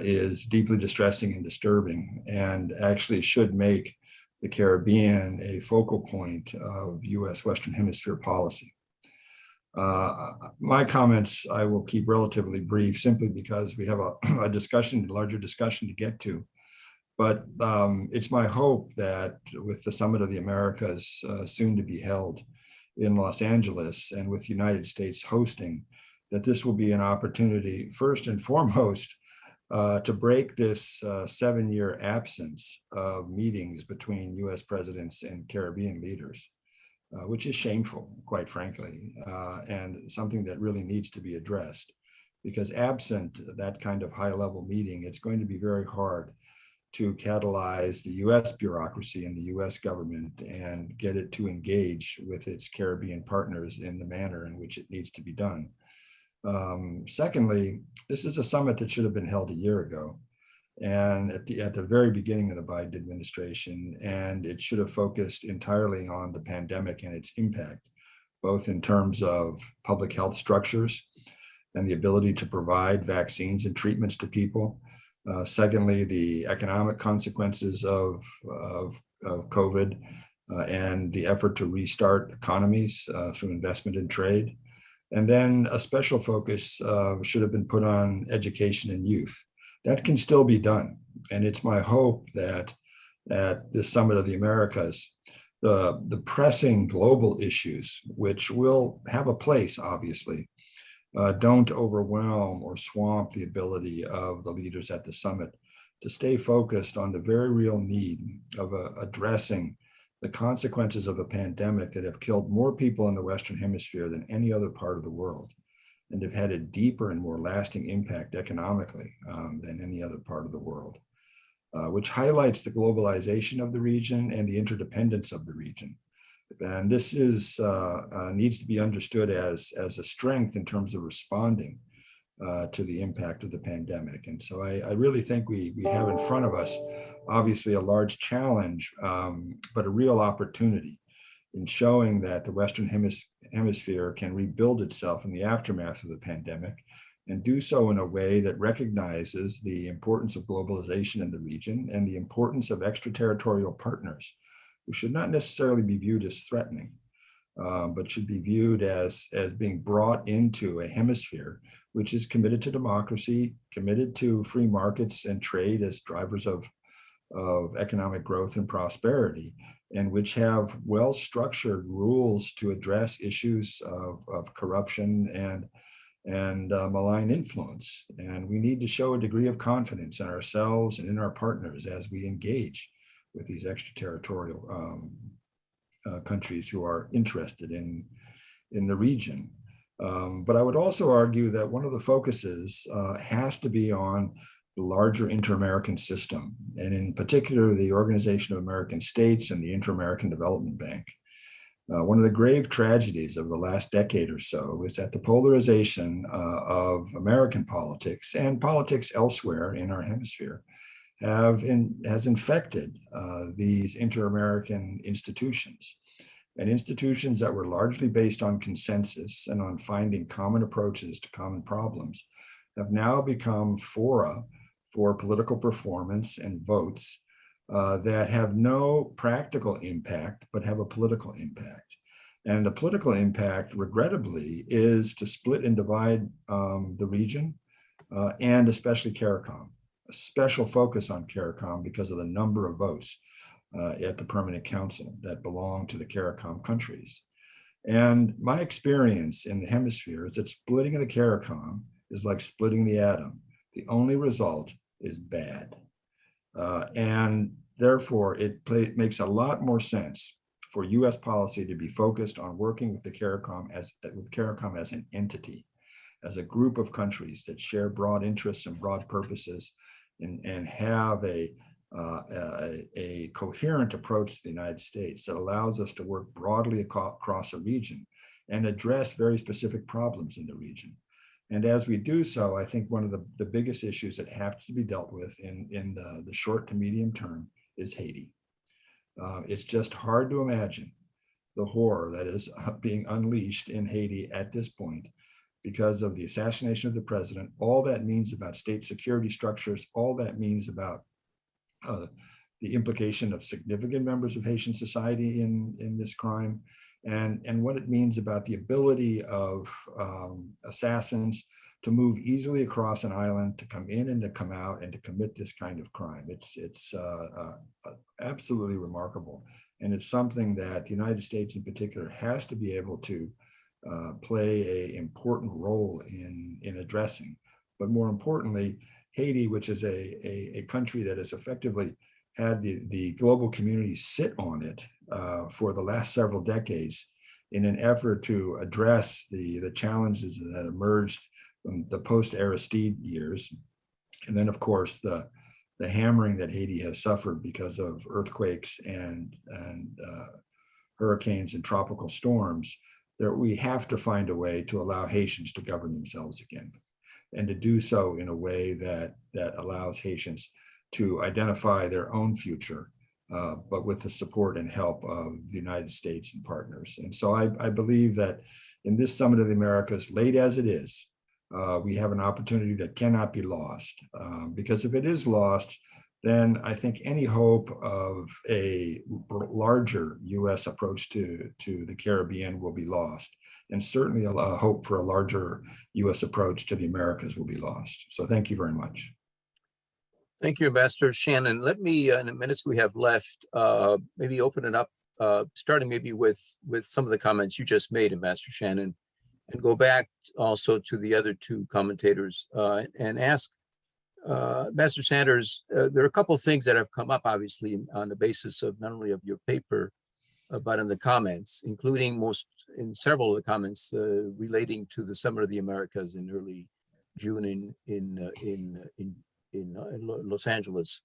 is deeply distressing and disturbing, and actually should make the Caribbean a focal point of US Western Hemisphere policy. My comments I will keep relatively brief, simply because we have a larger discussion to get to. But it's my hope that with the Summit of the Americas soon to be held in Los Angeles, and with the United States hosting, that this will be an opportunity, first and foremost, to break this 7-year absence of meetings between US presidents and Caribbean leaders, which is shameful, quite frankly, and something that really needs to be addressed. Because absent that kind of high-level meeting, it's going to be very hard to catalyze the US bureaucracy and the US government and get it to engage with its Caribbean partners in the manner in which it needs to be done. Secondly, this is a summit that should have been held a year ago, and at the very beginning of the Biden administration, and it should have focused entirely on the pandemic and its impact, both in terms of public health structures and the ability to provide vaccines and treatments to people. Secondly, the economic consequences of COVID and the effort to restart economies through investment and trade. And then a special focus should have been put on education and youth. That can still be done. And it's my hope that at the Summit of the Americas, the pressing global issues, which will have a place, obviously, don't overwhelm or swamp the ability of the leaders at the summit to stay focused on the very real need of addressing the consequences of a pandemic that have killed more people in the Western Hemisphere than any other part of the world, and have had a deeper and more lasting impact economically than any other part of the world, which highlights the globalization of the region and the interdependence of the region. And this is needs to be understood as a strength in terms of responding to the impact of the pandemic. And so I really think we have in front of us, obviously, a large challenge, but a real opportunity in showing that the Western Hemisphere can rebuild itself in the aftermath of the pandemic, and do so in a way that recognizes the importance of globalization in the region and the importance of extraterritorial partners, who should not necessarily be viewed as threatening, but should be viewed as being brought into a hemisphere which is committed to democracy, committed to free markets and trade as drivers of economic growth and prosperity, and which have well-structured rules to address issues of corruption and malign influence. And we need to show a degree of confidence in ourselves and in our partners as we engage with these extraterritorial countries who are interested in the region. But I would also argue that one of the focuses has to be on the larger inter-American system, and in particular, the Organization of American States and the Inter-American Development Bank. One of the grave tragedies of the last decade or so is that the polarization of American politics and politics elsewhere in our hemisphere has infected these inter-American institutions. And institutions that were largely based on consensus and on finding common approaches to common problems have now become fora for political performance and votes that have no practical impact, but have a political impact. And the political impact, regrettably, is to split and divide the region and especially CARICOM. A special focus on CARICOM because of the number of votes at the Permanent Council that belong to the CARICOM countries. And my experience in the hemisphere is that splitting of the CARICOM is like splitting the atom. The only result is bad. And therefore, it makes a lot more sense for US policy to be focused on working with the CARICOM as an entity, as a group of countries that share broad interests and broad purposes, and have a coherent approach to the United States that allows us to work broadly across a region and address very specific problems in the region. And as we do so, I think one of the biggest issues that have to be dealt with in the short to medium term is Haiti. It's just hard to imagine the horror that is being unleashed in Haiti at this point because of the assassination of the president, all that means about state security structures, all that means about the implication of significant members of Haitian society in this crime, and what it means about the ability of assassins to move easily across an island, to come in and to come out and to commit this kind of crime. It's absolutely remarkable. And it's something that the United States in particular has to be able to play an important role in addressing. But more importantly, Haiti, which is a country that has effectively had the global community sit on it for the last several decades in an effort to address the challenges that emerged from the post-Aristide years. And then, of course, the hammering that Haiti has suffered because of earthquakes and hurricanes and tropical storms, that we have to find a way to allow Haitians to govern themselves again, and to do so in a way that allows Haitians to identify their own future, but with the support and help of the United States and partners. And so I believe that in this Summit of the Americas, late as it is, we have an opportunity that cannot be lost, because if it is lost, then I think any hope of a larger US approach to the Caribbean will be lost. And certainly a hope for a larger US approach to the Americas will be lost. So thank you very much. Thank you, Ambassador Shannon. Let me, in the minutes we have left, maybe open it up, starting maybe with some of the comments you just made, Ambassador Shannon, and go back also to the other two commentators and ask Master Sanders, there are a couple of things that have come up, obviously, on the basis of not only of your paper, but in the comments, including in several of the comments relating to the Summit of the Americas in early June in Los Angeles.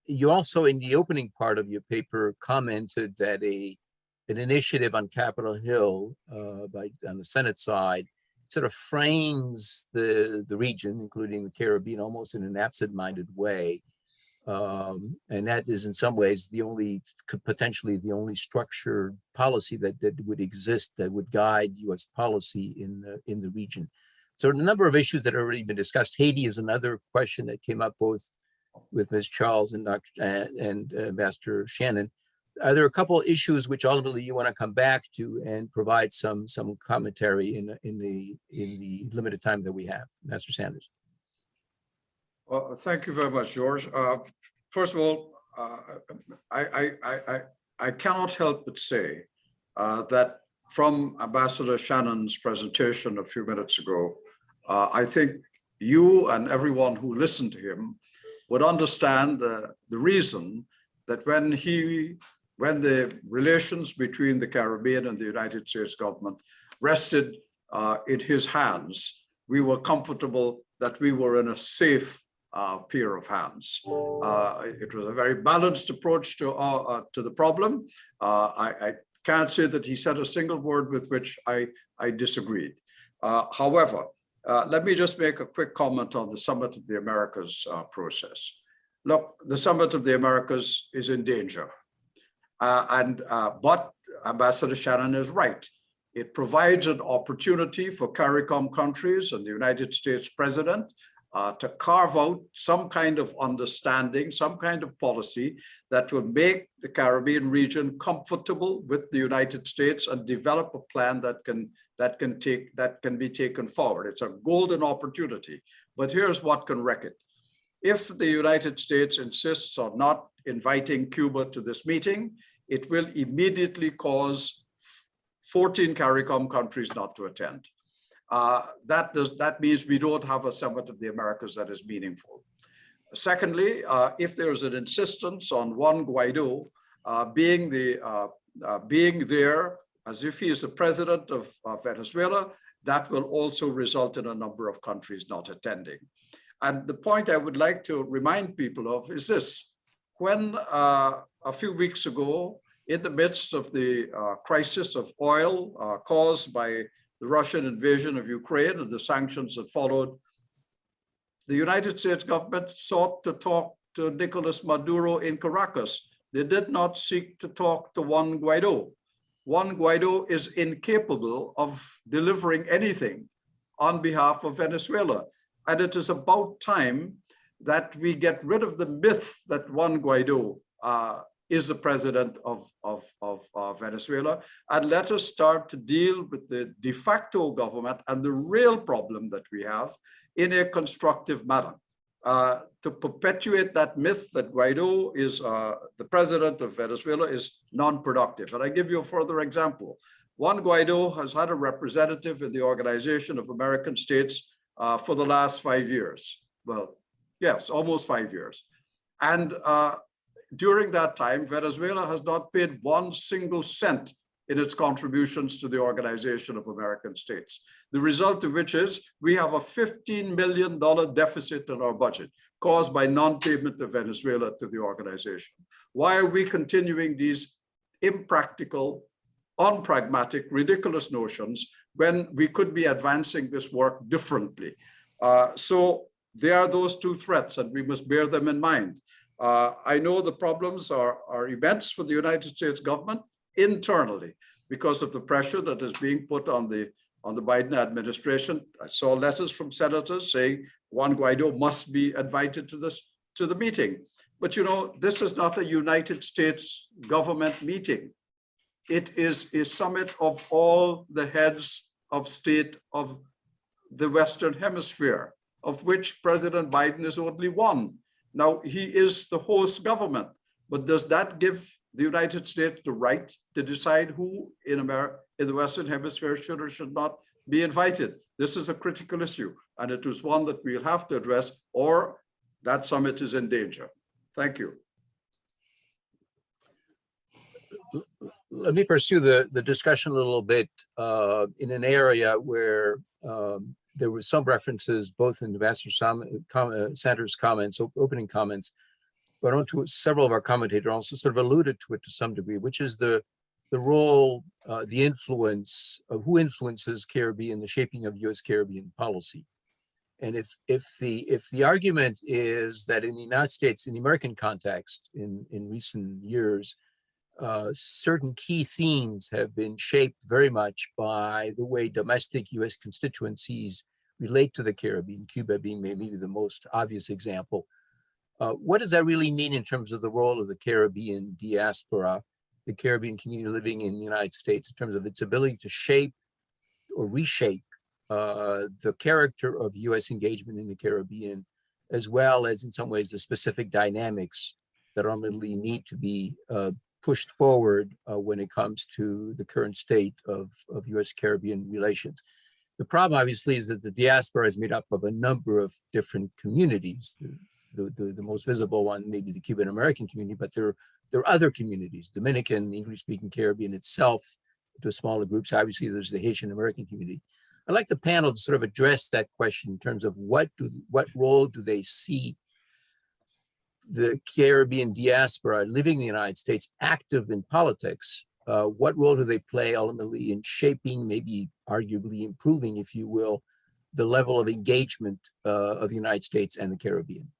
You also, in the opening part of your paper, commented that an initiative on Capitol Hill on the Senate side sort of frames the region, including the Caribbean, almost in an absent-minded way. And that is in some ways potentially the only structured policy that would exist that would guide US policy in the region. So a number of issues that have already been discussed. Haiti is another question that came up both with Ms. Charles and Master Shannon. Are there a couple of issues which ultimately you want to come back to and provide some commentary in the limited time that we have? Master Sanders. Well, thank you very much, George. First of all, I cannot help but say that from Ambassador Shannon's presentation a few minutes ago, I think you and everyone who listened to him would understand the reason that when the relations between the Caribbean and the United States government rested in his hands, we were comfortable that we were in a safe pair of hands. It was a very balanced approach to the problem. I can't say that he said a single word with which I disagreed. However, let me just make a quick comment on the Summit of the Americas process. Look, the Summit of the Americas is in danger. But Ambassador Shannon is right. It provides an opportunity for CARICOM countries and the United States president to carve out some kind of understanding, some kind of policy that will make the Caribbean region comfortable with the United States and develop a plan that can be taken forward. It's a golden opportunity. But here's what can wreck it. If the United States insists on not inviting Cuba to this meeting, it will immediately cause 14 CARICOM countries not to attend. That means we don't have a Summit of the Americas that is meaningful. Secondly, if there's an insistence on Juan Guaido being there as if he is the president of Venezuela, that will also result in a number of countries not attending. And the point I would like to remind people of is this. When a few weeks ago, in the midst of the crisis of oil caused by the Russian invasion of Ukraine and the sanctions that followed, the United States government sought to talk to Nicolas Maduro in Caracas. They did not seek to talk to Juan Guaido. Juan Guaido is incapable of delivering anything on behalf of Venezuela. And it is about time that we get rid of the myth that Juan Guaido is the president of Venezuela, and let us start to deal with the de facto government and the real problem that we have in a constructive manner. To perpetuate that myth that Guaido is the president of Venezuela is non-productive. And I give you a further example. Juan Guaido has had a representative in the Organization of American States for the last 5 years. Well, yes, almost 5 years. And during that time, Venezuela has not paid 1 single cent in its contributions to the Organization of American States. The result of which is we have a $15 million deficit in our budget caused by non-payment of Venezuela to the organization. Why are we continuing these impractical, unpragmatic, ridiculous notions when we could be advancing this work differently? So there are those two threats, and we must bear them in mind. I know the problems are immense for the United States government internally because of the pressure that is being put on the Biden administration. I saw letters from senators saying Juan Guaido must be invited to the meeting. But you know, this is not a United States government meeting. It is a summit of all the heads of state of the Western Hemisphere, of which President Biden is only one. Now, he is the host government, but does that give the United States the right to decide who in America, in the Western Hemisphere, should or should not be invited. This is a critical issue, and it is one that we'll have to address, or that summit is in danger. Thank you. Let me pursue the discussion a little bit in an area where there were some references both in Ambassador Sanders' comments, opening comments, but onto several of our commentators also sort of alluded to it to some degree, which is the role, the influence of who influences Caribbean, the shaping of U.S. Caribbean policy. And if the argument is that in the United States, in the American context, in recent years, certain key themes have been shaped very much by the way domestic U.S. constituencies relate to the Caribbean, Cuba being maybe the most obvious example. What does that really mean in terms of the role of the Caribbean diaspora, the Caribbean community living in the United States, in terms of its ability to shape or reshape the character of U.S. engagement in the Caribbean, as well as in some ways the specific dynamics that ultimately need to be pushed forward when it comes to the current state of U.S. Caribbean relations. The problem, obviously, is that the diaspora is made up of a number of different communities. The most visible one may be the Cuban American community, but there are other communities, Dominican, English-speaking Caribbean itself, to smaller groups. Obviously, there's the Haitian American community. I'd like the panel to sort of address that question in terms of what role do they see the Caribbean diaspora living in the United States active in politics? What role do they play ultimately in shaping, maybe arguably improving, if you will, the level of engagement of the United States and the Caribbean?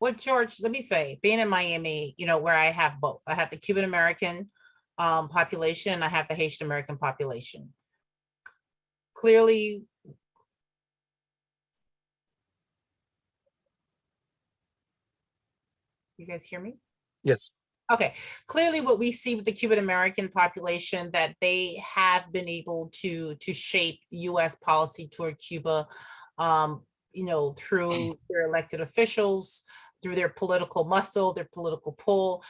Well, George, let me say, being in Miami, where I have both. I have the Cuban American population, and I have the Haitian American population. Clearly, you guys hear me? Yes. Okay, clearly what we see with the Cuban American population, that they have been able to shape US policy toward Cuba, through their elected officials, through their political muscle, their political pull.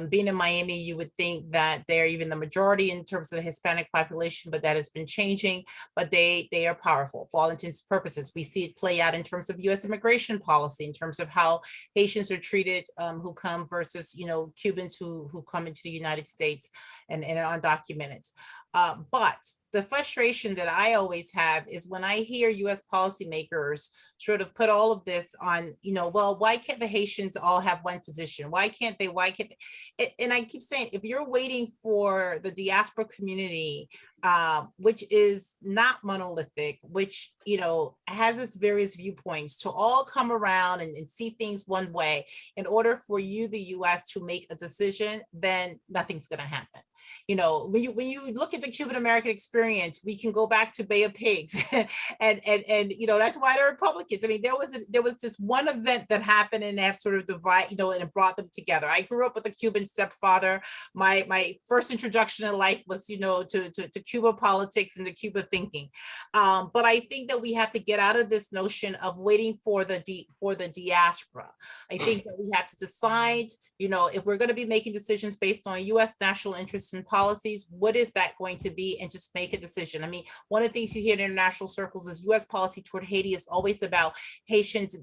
Being in Miami, you would think that they're even the majority in terms of the Hispanic population, but that has been changing. But they are powerful for all intents and purposes. We see it play out in terms of U.S. immigration policy, in terms of how Haitians are treated who come versus Cubans who come into the United States and are undocumented. But the frustration that I always have is when I hear U.S. policymakers sort of put all of this on, well, why can't the Haitians all have one position? Why can't they? And I keep saying, if you're waiting for the diaspora community, which is not monolithic, which, has its various viewpoints, to all come around and see things one way, in order for you, the U.S., to make a decision, then nothing's going to happen. When you look at the Cuban American experience, we can go back to Bay of Pigs, and that's why they're Republicans. I mean, there was this one event that happened, and that sort of divided, and it brought them together. I grew up with a Cuban stepfather. My first introduction in life was, to Cuba politics and the Cuba thinking. But I think that we have to get out of this notion of waiting for the diaspora. I think that we have to decide, if we're going to be making decisions based on U.S. national interests and policies, what is that going to be, and just make a decision. I mean, one of the things you hear in international circles is U.S. policy toward Haiti is always about Haitians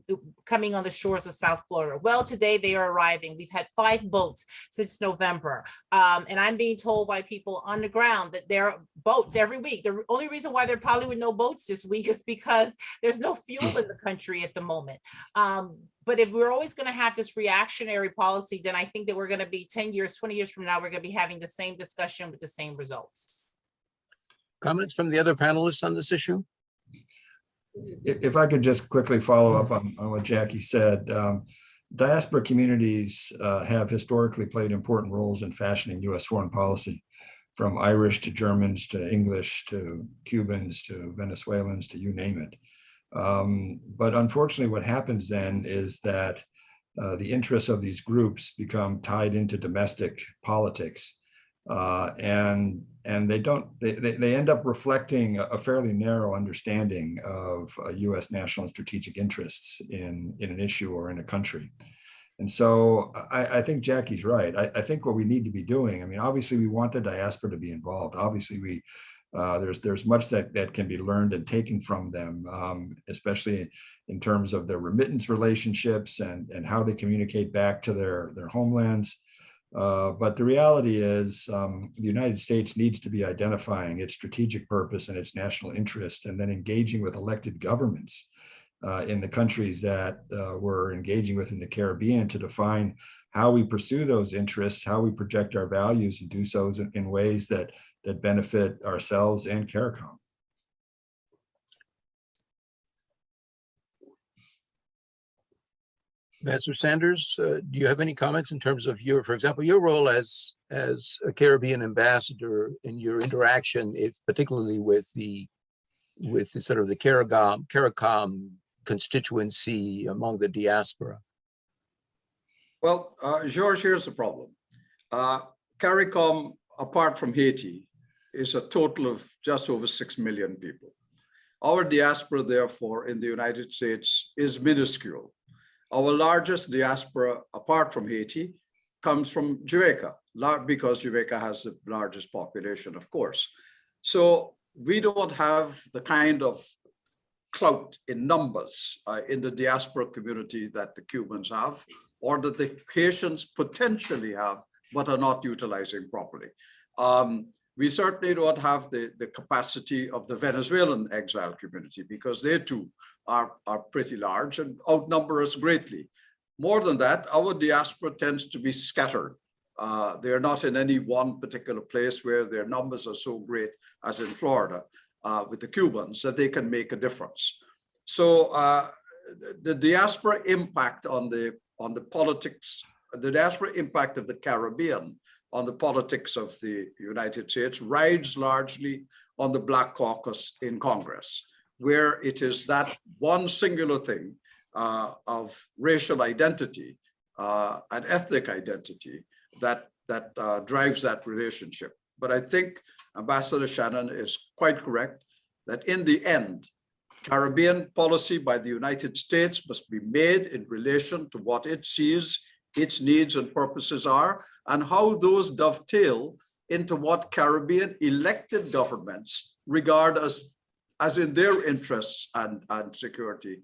coming on the shores of South Florida. Well, today they are arriving. We've had 5 boats since November. And I'm being told by people on the ground that there are boats every week. The only reason why there probably were no boats this week is because there's no fuel in the country at the moment. But if we're always going to have this reactionary policy, then I think that we're going to be 10 years, 20 years from now, we're going to be having the same discussion with the same results. Comments from the other panelists on this issue? If I could just quickly follow up on what Jackie said. Diaspora communities have historically played important roles in fashioning U.S. foreign policy, from Irish to Germans to English to Cubans to Venezuelans to you name it. But unfortunately, what happens then is that the interests of these groups become tied into domestic politics, and they end up reflecting a fairly narrow understanding of U.S. national and strategic interests in an issue or in a country. And so I think Jackie's right. I think what we need to be doing, I mean, obviously we want the diaspora to be involved. Obviously there's much that can be learned and taken from them, especially in terms of their remittance relationships and how they communicate back to their homelands. But the reality is the United States needs to be identifying its strategic purpose and its national interest, and then engaging with elected governments in the countries that we're engaging with in the Caribbean to define how we pursue those interests, how we project our values, and do so in ways that benefit ourselves and CARICOM. Ambassador Sanders, do you have any comments in terms of for example, your role as a Caribbean ambassador in your interaction, if particularly with the sort of the CARICOM constituency among the diaspora? Well, George, here's the problem. CARICOM, apart from Haiti, is a total of just over 6 million people. Our diaspora, therefore, in the United States is minuscule. Our largest diaspora, apart from Haiti, comes from Jamaica, because Jamaica has the largest population, of course. So we don't have the kind of clout in numbers in the diaspora community that the Cubans have, or that the Haitians potentially have, but are not utilizing properly. We certainly don't have the capacity of the Venezuelan exile community, because they too are pretty large and outnumber us greatly. More than that, our diaspora tends to be scattered. They're not in any one particular place where their numbers are so great as in Florida with the Cubans that they can make a difference. So the diaspora impact on the politics, the diaspora impact of the Caribbean on the politics of the United States rides largely on the Black Caucus in Congress, where it is that one singular thing of racial identity and ethnic identity that drives that relationship. But I think Ambassador Shannon is quite correct that in the end, Caribbean policy by the United States must be made in relation to what it sees its needs and purposes are, and how those dovetail into what Caribbean elected governments regard as in their interests and security,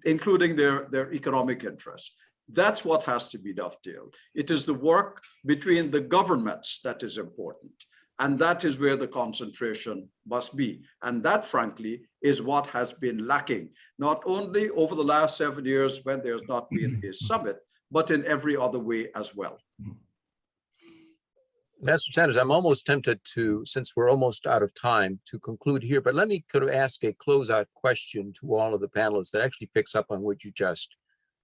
including their economic interests. That's what has to be dovetailed. It is the work between the governments that is important. And that is where the concentration must be. And that, frankly, is what has been lacking, not only over the last 7 years when there's not been a summit, but in every other way as well. Ambassador Sanders, I'm almost tempted to, since we're almost out of time, to conclude here, but let me kind of ask a closeout question to all of the panelists that actually picks up on what you just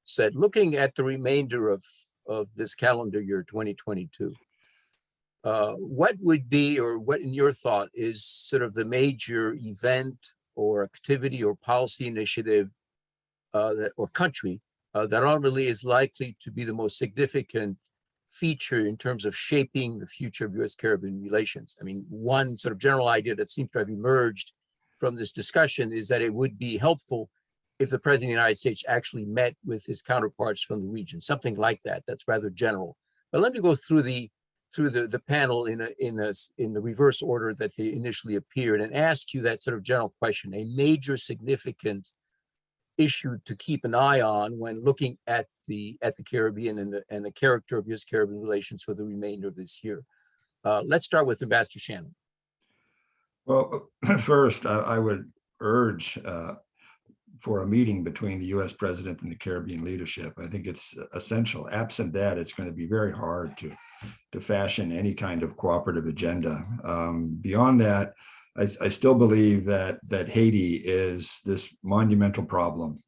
said. Looking at the remainder of this calendar year, 2022, what would be, or what in your thought is sort of the major event or activity or policy initiative or country that ultimately is likely to be the most significant feature in terms of shaping the future of U.S.-Caribbean relations? I mean, one sort of general idea that seems to have emerged from this discussion is that it would be helpful if the President of the United States actually met with his counterparts from the region, something like that. That's rather general. But let me go through the panel in the reverse order that they initially appeared and ask you that sort of general question: a major significant issue to keep an eye on when looking at the Caribbean and the character of U.S.-Caribbean relations for the remainder of this year. Let's start with Ambassador Shannon. Well, first, I would urge for a meeting between the U.S. president and the Caribbean leadership. I think it's essential. Absent that, it's going to be very hard to fashion any kind of cooperative agenda. Beyond that, I still believe that Haiti is this monumental problem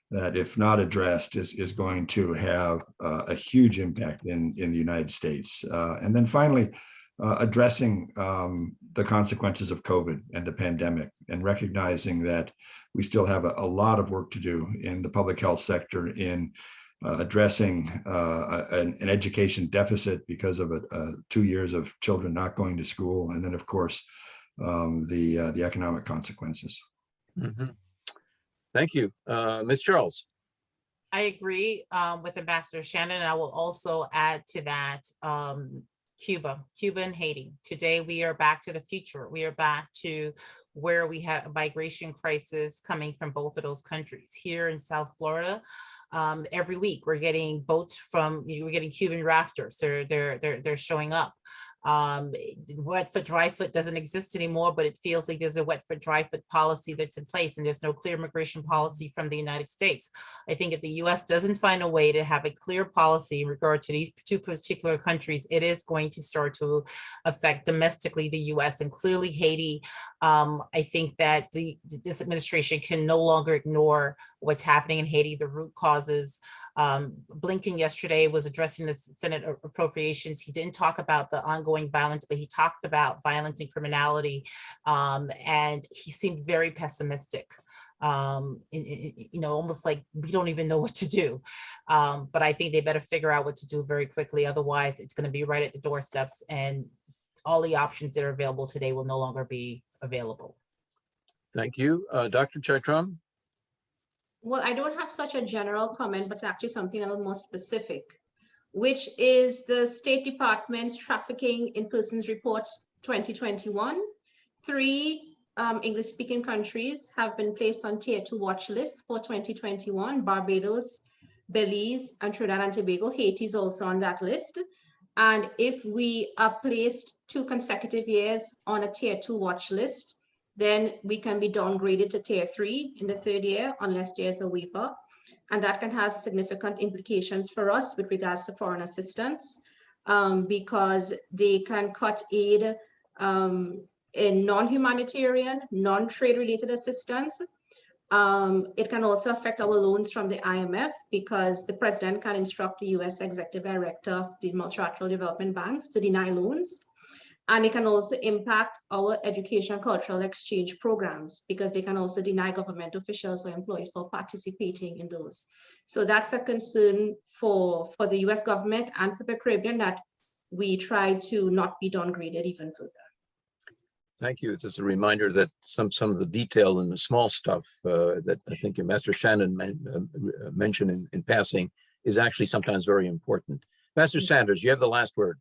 that, if not addressed, is going to have a huge impact in the United States. And then finally, addressing the consequences of COVID and the pandemic, and recognizing that we still have a lot of work to do in the public health sector in addressing an education deficit because of 2 years of children not going to school, and then, of course, the economic consequences. Mm-hmm. Thank you. Ms. Charles. I agree with Ambassador Shannon, and I will also add to that Cuba and Haiti. Today, we are back to the future. We are back to where we had a migration crisis coming from both of those countries. Here in South Florida, every week we're getting boats from, we're getting Cuban rafters. They're showing up. Wet foot, dry foot doesn't exist anymore, but it feels like there's a wet foot, dry foot policy that's in place, and there's no clear immigration policy from the United States. I think if the US doesn't find a way to have a clear policy in regard to these two particular countries, it is going to start to affect domestically the US, and clearly Haiti. I think that this administration can no longer ignore what's happening in Haiti, the root causes. Blinken yesterday was addressing the Senate appropriations. He didn't talk about the ongoing violence, but he talked about violence and criminality, and he seemed very pessimistic. Almost like we don't even know what to do. But I think they better figure out what to do very quickly. Otherwise, it's going to be right at the doorsteps, and all the options that are available today will no longer be available. Thank you. Dr. Chaitram? Well, I don't have such a general comment, but actually something a little more specific, which is the State Department's Trafficking in Persons Report 2021. 3 English-speaking countries have been placed on Tier 2 watch list for 2021: Barbados, Belize, and Trinidad and Tobago. Haiti is also on that list. And if we are placed 2 consecutive years on a Tier 2 watch list, then we can be downgraded to Tier 3 in the 3rd year unless there's a waiver. And that can have significant implications for us with regards to foreign assistance, because they can cut aid in non-humanitarian, non-trade related assistance. It can also affect our loans from the IMF, because the president can instruct the US Executive Director of the multilateral development banks to deny loans. And it can also impact our education and cultural exchange programs, because they can also deny government officials or employees for participating in those. So that's a concern for the US government and for the Caribbean, that we try to not be downgraded even further. Thank you. It's just a reminder that some of the detail and the small stuff that I think Master Shannon mentioned in passing is actually sometimes very important. Master Sanders, you have the last word.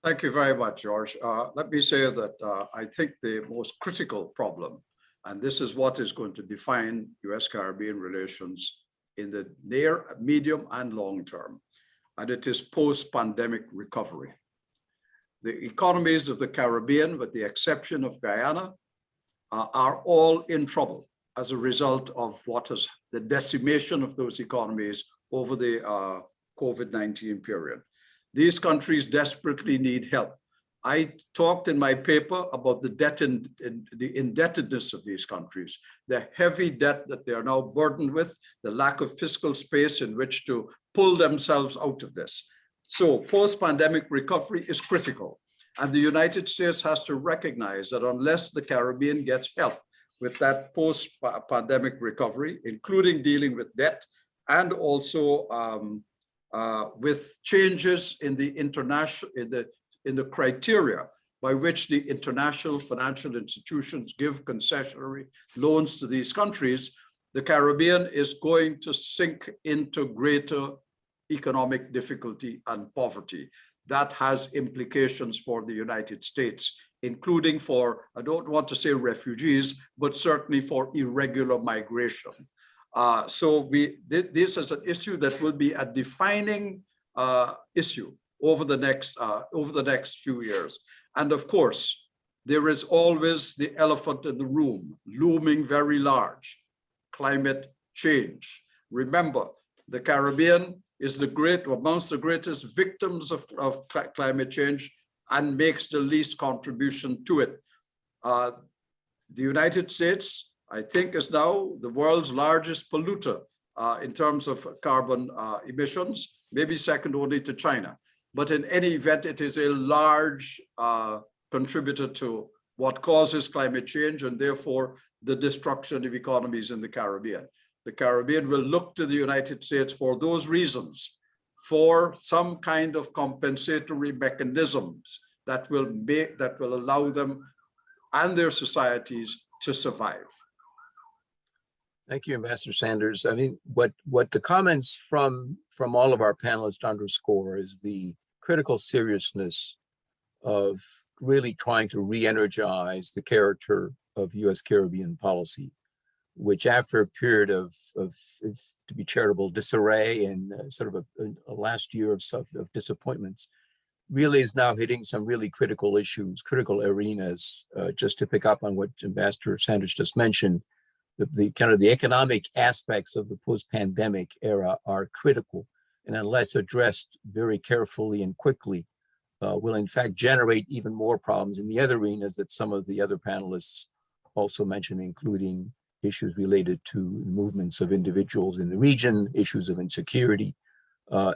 Thank you very much, George. Let me say that I think the most critical problem, and this is what is going to define US-Caribbean relations in the near, medium, and long term, and it is post-pandemic recovery. The economies of the Caribbean, with the exception of Guyana, are all in trouble as a result of the decimation of those economies over the COVID-19 period. These countries desperately need help. I talked in my paper about the debt and the indebtedness of these countries, the heavy debt that they are now burdened with, the lack of fiscal space in which to pull themselves out of this. So post-pandemic recovery is critical. And the United States has to recognize that unless the Caribbean gets help with that post-pandemic recovery, including dealing with debt and also with changes in the international, in the criteria by which the international financial institutions give concessionary loans to these countries, the Caribbean is going to sink into greater economic difficulty and poverty. That has implications for the United States, including for, I don't want to say refugees, but certainly for irregular migration. So this is an issue that will be a defining issue over the next few years. And of course, there is always the elephant in the room, looming very large: climate change. Remember, the Caribbean is amongst the greatest victims of climate change and makes the least contribution to it. The United States, I think, is now the world's largest polluter in terms of carbon emissions, maybe second only to China. But in any event, it is a large contributor to what causes climate change and therefore the destruction of economies in the Caribbean. The Caribbean will look to the United States for those reasons, for some kind of compensatory mechanisms that will allow them and their societies to survive. Thank you, Ambassador Sanders. I mean, what the comments from all of our panelists underscore is the critical seriousness of really trying to re-energize the character of U.S. Caribbean policy, which after a period of to be charitable, disarray and sort of a last year of disappointments, really is now hitting some really critical issues, critical arenas. Just to pick up on what Ambassador Sanders just mentioned, the kind of the economic aspects of the post-pandemic era are critical, and unless addressed very carefully and quickly, will in fact generate even more problems in the other arenas that some of the other panelists also mentioned, including issues related to movements of individuals in the region, issues of insecurity,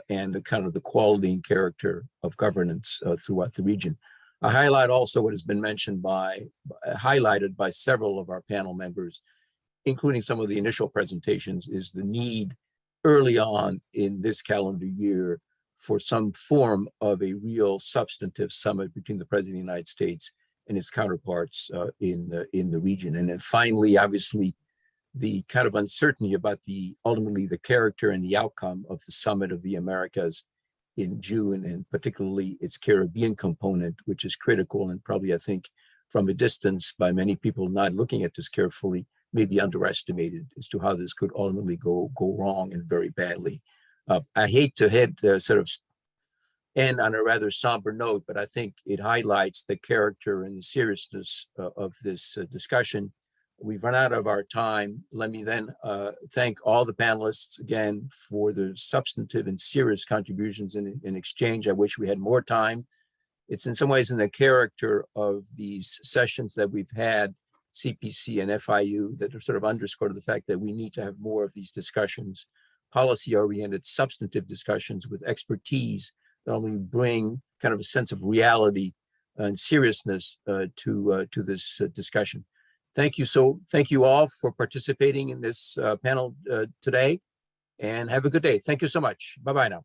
and the kind of the quality and character of governance throughout the region. I highlight also what has been mentioned highlighted by several of our panel members, including some of the initial presentations, is the need early on in this calendar year for some form of a real substantive summit between the President of the United States and his counterparts in the region. And then finally, obviously, the kind of uncertainty about ultimately the character and the outcome of the Summit of the Americas in June, and particularly its Caribbean component, which is critical and probably, I think, from a distance by many people not looking at this carefully, may be underestimated as to how this could ultimately go wrong and very badly. I hate to sort of end on a rather somber note, but I think it highlights the character and the seriousness of this discussion. We've run out of our time. Let me then thank all the panelists again for their substantive and serious contributions in exchange. I wish we had more time. It's in some ways in the character of these sessions that we've had, CPC and FIU, that are sort of underscore the fact that we need to have more of these discussions, policy-oriented, substantive discussions with expertise that only bring kind of a sense of reality and seriousness to this discussion. Thank you all for participating in this panel today, and have a good day. Thank you so much. Bye-bye now.